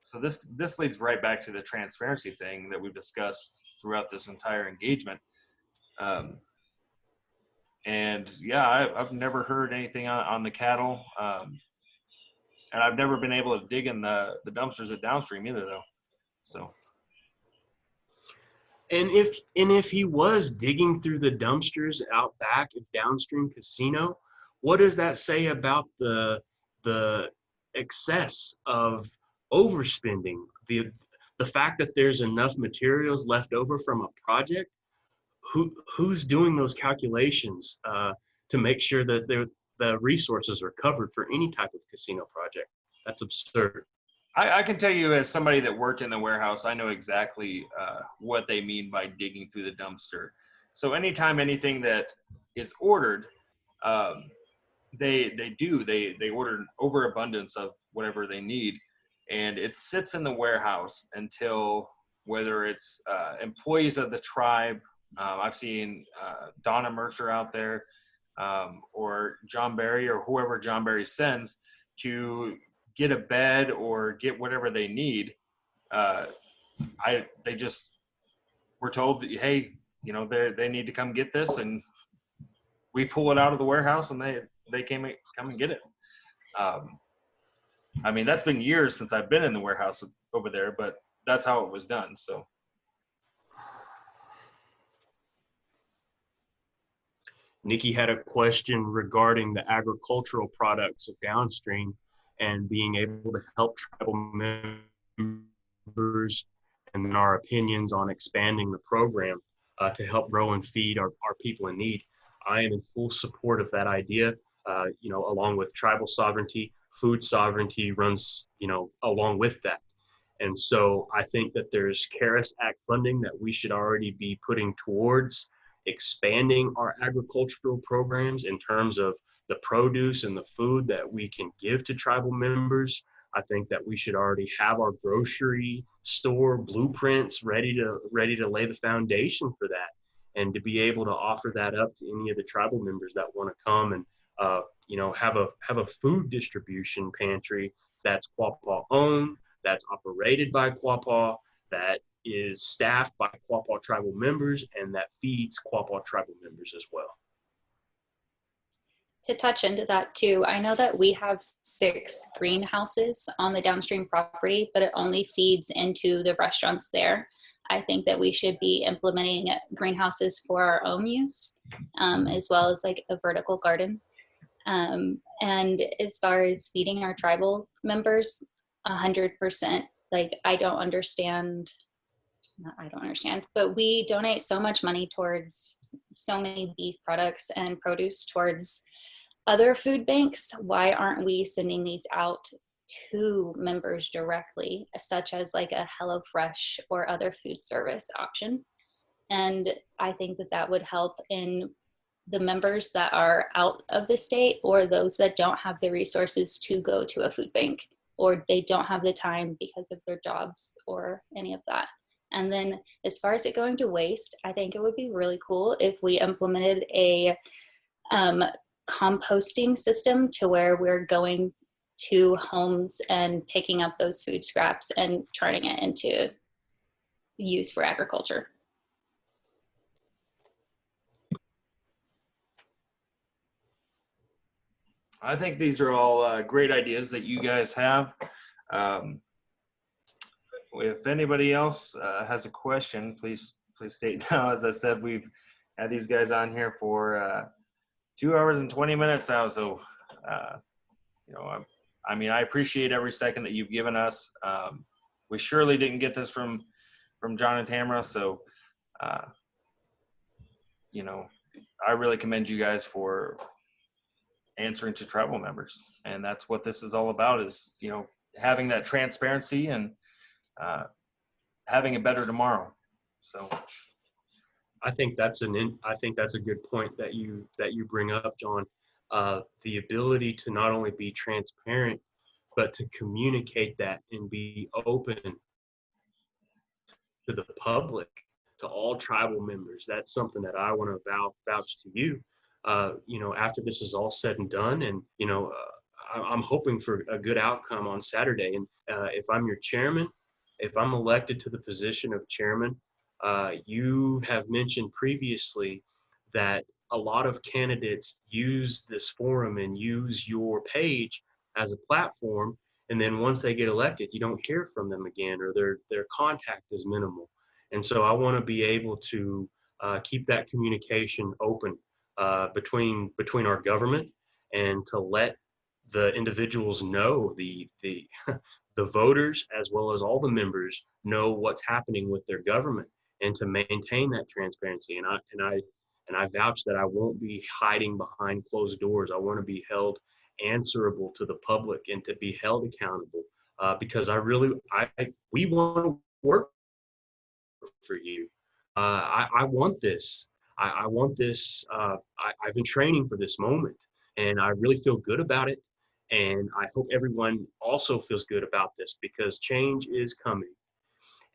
So this leads right back to the transparency thing that we've discussed throughout this entire engagement. And yeah, I've never heard anything on the cattle. And I've never been able to dig in the dumpsters at Downstream either, though. So. And if he was digging through the dumpsters out back of Downstream Casino, what does that say about the excess of overspending? The fact that there's enough materials left over from a project? Who's doing those calculations to make sure that the resources are covered for any type of casino project? That's absurd. I can tell you, as somebody that worked in the warehouse, I know exactly what they mean by digging through the dumpster. So anytime anything that is ordered, they order an overabundance of whatever they need, and it sits in the warehouse until, whether it's employees of the tribe, I've seen Donna Mercer out there, or John Barry, or whoever John Barry sends to get a bed or get whatever they need. They just were told that, hey, they need to come get this, and we pull it out of the warehouse and they come and get it. I mean, that's been years since I've been in the warehouse over there, but that's how it was done. So Nikki had a question regarding the agricultural products of downstream and being able to help tribal members and then our opinions on expanding the program to help grow and feed our people in need. I am in full support of that idea. Along with tribal sovereignty, food sovereignty runs, along with that. And so I think that there's CARES Act funding that we should already be putting towards expanding our agricultural programs in terms of the produce and the food that we can give to tribal members. I think that we should already have our grocery store blueprints ready to lay the foundation for that, and to be able to offer that up to any of the tribal members that want to come and have a food distribution pantry that's Quapaw owned, that's operated by Quapaw, that is staffed by Quapaw tribal members, and that feeds Quapaw tribal members as well. To touch into that too, I know that we have 6 greenhouses on the downstream property, but it only feeds into the restaurants there. I think that we should be implementing greenhouses for our own use, as well as like a vertical garden. And as far as feeding our tribal members, 100%, like I don't understand, but we donate so much money towards so many beef products and produce towards other food banks. Why aren't we sending these out to members directly, such as like a HelloFresh or other food service option? And I think that that would help in the members that are out of the state, or those that don't have the resources to go to a food bank, or they don't have the time because of their jobs or any of that. And then as far as it going to waste, I think it would be really cool if we implemented a composting system to where we're going to homes and picking up those food scraps and turning it into use for agriculture. I think these are all great ideas that you guys have. If anybody else has a question, please state now. As I said, we've had these guys on here for 2 hours and 20 minutes now. So, I mean, I appreciate every second that you've given us. We surely didn't get this from John and Tamara. So, I really commend you guys for answering to tribal members. And that's what this is all about, is, having that transparency and having a better tomorrow. So I think that's a good point that you bring up, John. The ability to not only be transparent, but to communicate that and be open to the public, to all tribal members. That's something that I want to vouch to you. After this is all said and done, and I'm hoping for a good outcome on Saturday. And if I'm your chairman, if I'm elected to the position of chairman, you have mentioned previously that a lot of candidates use this forum and use your page as a platform, and then once they get elected, you don't hear from them again, or their contact is minimal. And so I want to be able to keep that communication open between our government, and to let the individuals know, the voters as well as all the members know what's happening with their government, and to maintain that transparency. And I vouch that I won't be hiding behind closed doors. I want to be held answerable to the public and to be held accountable, because we want to work for you. I want this. I want this. I've been training for this moment, and I really feel good about it. And I hope everyone also feels good about this, because change is coming.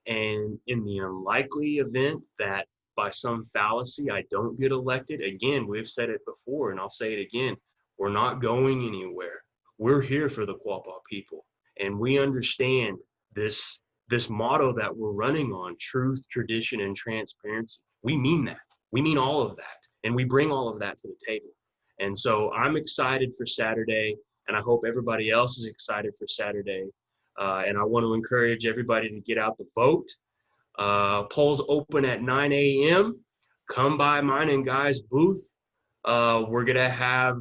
And in the unlikely event that by some fallacy I don't get elected, again, we've said it before and I'll say it again, we're not going anywhere. We're here for the Quapaw people. And we understand this motto that we're running on: truth, tradition, and transparency. We mean that. We mean all of that. And we bring all of that to the table. And so I'm excited for Saturday. and I hope everybody else is excited for Saturday. And I want to encourage everybody to get out the vote. Polls open at 9 a.m. Come by mine and Guy's booth. We're going to have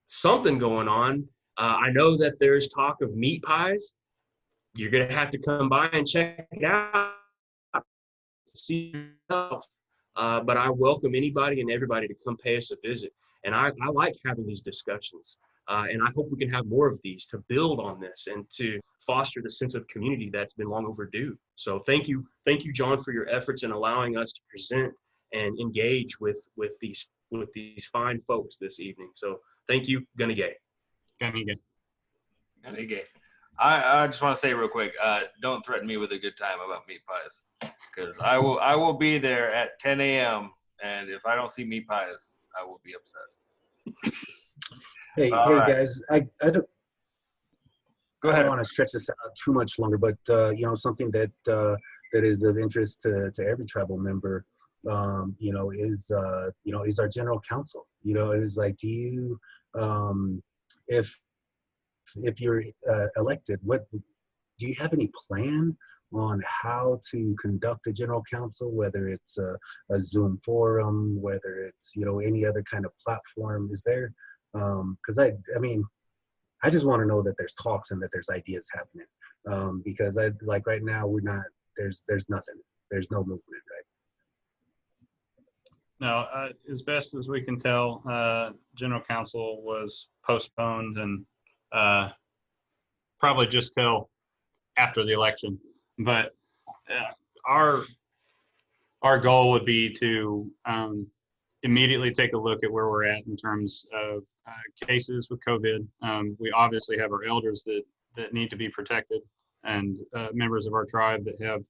something going on. I know that there's talk of meat pies. You're going to have to come by and check it out to see yourself. But I welcome anybody and everybody to come pay us a visit. And I like having these discussions. And I hope we can have more of these to build on this and to foster the sense of community that's been long overdue. So thank you, John, for your efforts in allowing us to present and engage with these fine folks this evening. So thank you, Gunny Ganigay. I just want to say real quick, don't threaten me with a good time about meat pies, because I will be there at 10 a.m. and if I don't see meat pies, I will be upset. Hey, All hey right. guys, I don't. Go I ahead. don't want to stretch this out too much longer, but you know, something that that is of interest to every tribal member, you know, is our general counsel. You know, it is like, do you, if you're elected, what do you have any plan on how to conduct a general council, whether it's a Zoom forum, whether it's, you know, any other kind of platform? Is there, because I mean, I just want to know that there's talks and that there's ideas happening, because I like right now we're not, there's nothing, there's no movement, right? No, as best as we can tell, General Council was postponed and probably just till after the election. But our goal would be to immediately take a look at where we're at in terms of cases with COVID. We obviously have our elders that need to be protected, and members of our tribe that have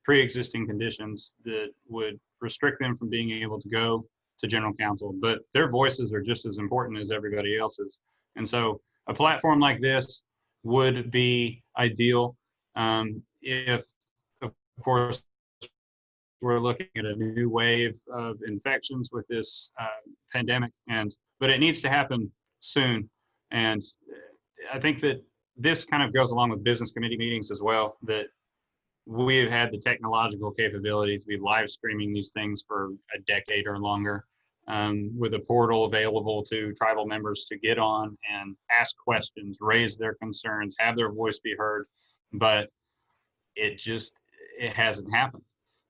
pre-existing conditions that would restrict them from being able to go to general council, but their voices are just as important as everybody else's. And so a platform like this would be ideal if, of course, we're looking at a new wave of infections with this pandemic, but it needs to happen soon. And I think that this kind of goes along with business committee meetings as well, that we have had the technological capability to be live streaming these things for a decade or longer, with a portal available to tribal members to get on and ask questions, raise their concerns, have their voice be heard. But it hasn't happened.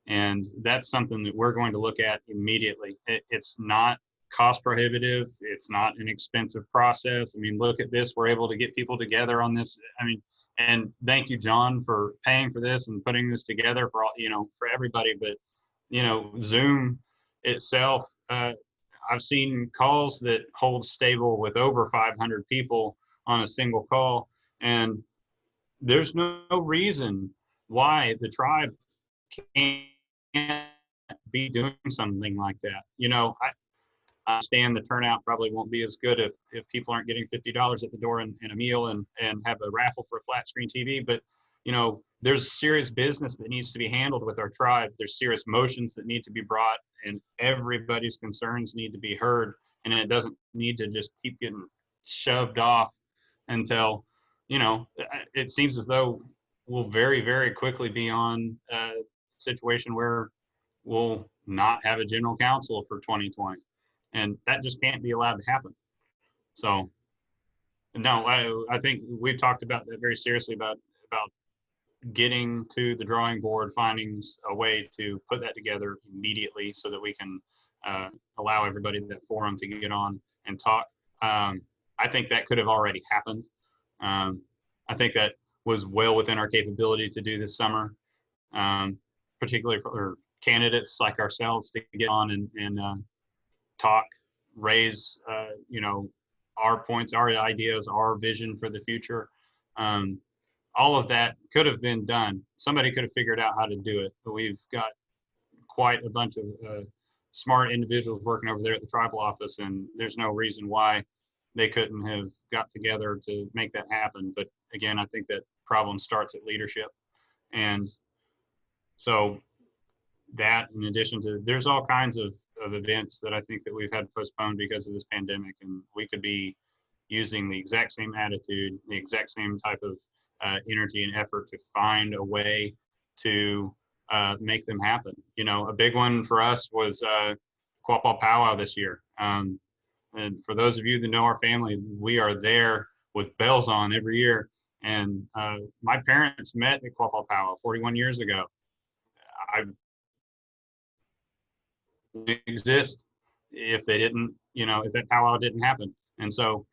And that's something that we're going to look at immediately. It's not cost prohibitive. It's not an expensive process. I mean, look at this. We're able to get people together on this. I mean, and thank you, John, for paying for this and putting this together for all, you know, for everybody. But, you know, Zoom itself, I've seen calls that hold stable with over 500 people on a single call. And there's no reason why the tribe can't be doing something like that. You know, I understand the turnout probably won't be as good if people aren't getting $50 at the door and a meal and have a raffle for a flat screen TV. But, you know, there's serious business that needs to be handled with our tribe. There's serious motions that need to be brought, and everybody's concerns need to be heard. And it doesn't need to just keep getting shoved off until, you know, it seems as though we'll very, very quickly be on a situation where we'll not have a general council for 2020. And that just can't be allowed to happen. So, no, I think we've talked about that very seriously about getting to the drawing board, finding a way to put that together immediately so that we can allow everybody in that forum to get on and talk. I think that could have already happened. I think that was well within our capability to do this summer, particularly for candidates like ourselves to get on and talk, raise, you know, our points, our ideas, our vision for the future. All of that could have been done. Somebody could have figured out how to do it, but we've got quite a bunch of smart individuals working over there at the tribal office, and there's no reason why they couldn't have got together to make that happen. But again, I think that problem starts at leadership. And so that, in addition to, there's all kinds of events that I think that we've had postponed because of this pandemic, and we could be using the exact same attitude, the exact same type of energy and effort to find a way to make them happen. You know, a big one for us was Quapaw Powwow this year. And for those of you that know our family, we are there with bells on every year. And my parents met at Quapaw Powwow 41 years ago. I wouldn't exist if they didn't, you know, if that powwow didn't happen. And so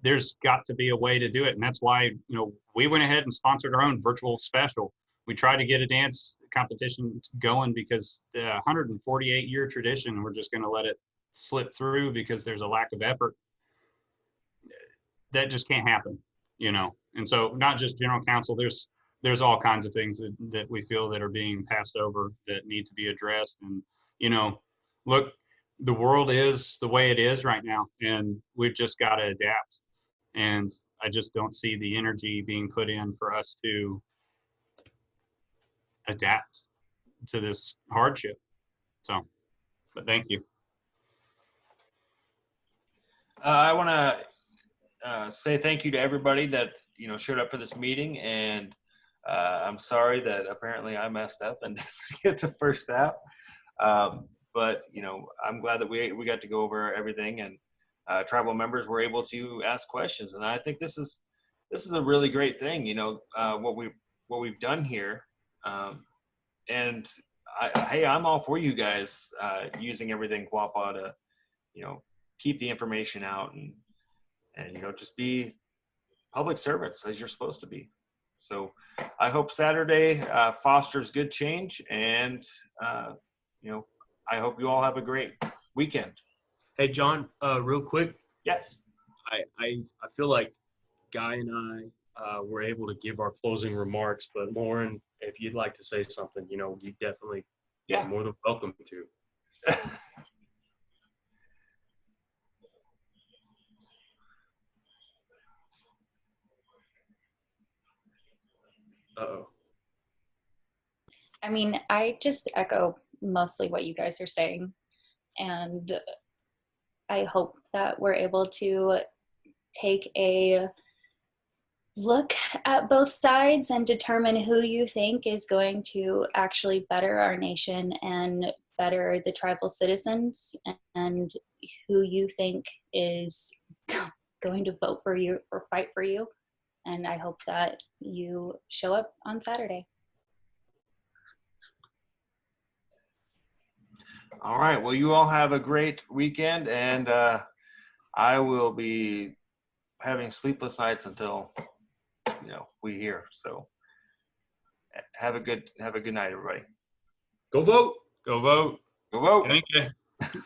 there's got to be a way to do it. And that's why, you know, we went ahead and sponsored our own virtual special. We tried to get a dance competition going because the 148-year tradition, we're just going to let it slip through because there's a lack of effort. That just can't happen, you know. And so not just general counsel, there's all kinds of things that we feel that are being passed over that need to be addressed. And, you know, look, the world is the way it is right now, and we've just got to adapt. And I just don't see the energy being put in for us to adapt to this hardship. So, but thank you. I want to say thank you to everybody that, you know, showed up for this meeting, and I'm sorry that apparently I messed up and didn't get the first half. But, you know, I'm glad that we got to go over everything, and tribal members were able to ask questions. And I think this is a really great thing, you know, what we've done here. And hey, I'm all for you guys using everything Quapaw to, you know, keep the information out and you know, just be public servants as you're supposed to be. So I hope Saturday fosters good change, and you know, I hope you all have a great weekend. Hey, John, real quick. Yes. I feel like Guy and I were able to give our closing remarks, but Lauren, if you'd like to say something, you know, you definitely more than welcome to. Uh-oh. I mean, I just echo mostly what you guys are saying. And I hope that we're able to take a look at both sides and determine who you think is going to actually better our nation and better the tribal citizens, and who you think is going to vote for you or fight for you. And I hope that you show up on Saturday. All right. Well, you all have a great weekend, and I will be having sleepless nights until, you know, we hear. So have a good night, everybody. Go vote. Go vote. Go vote. Thank you.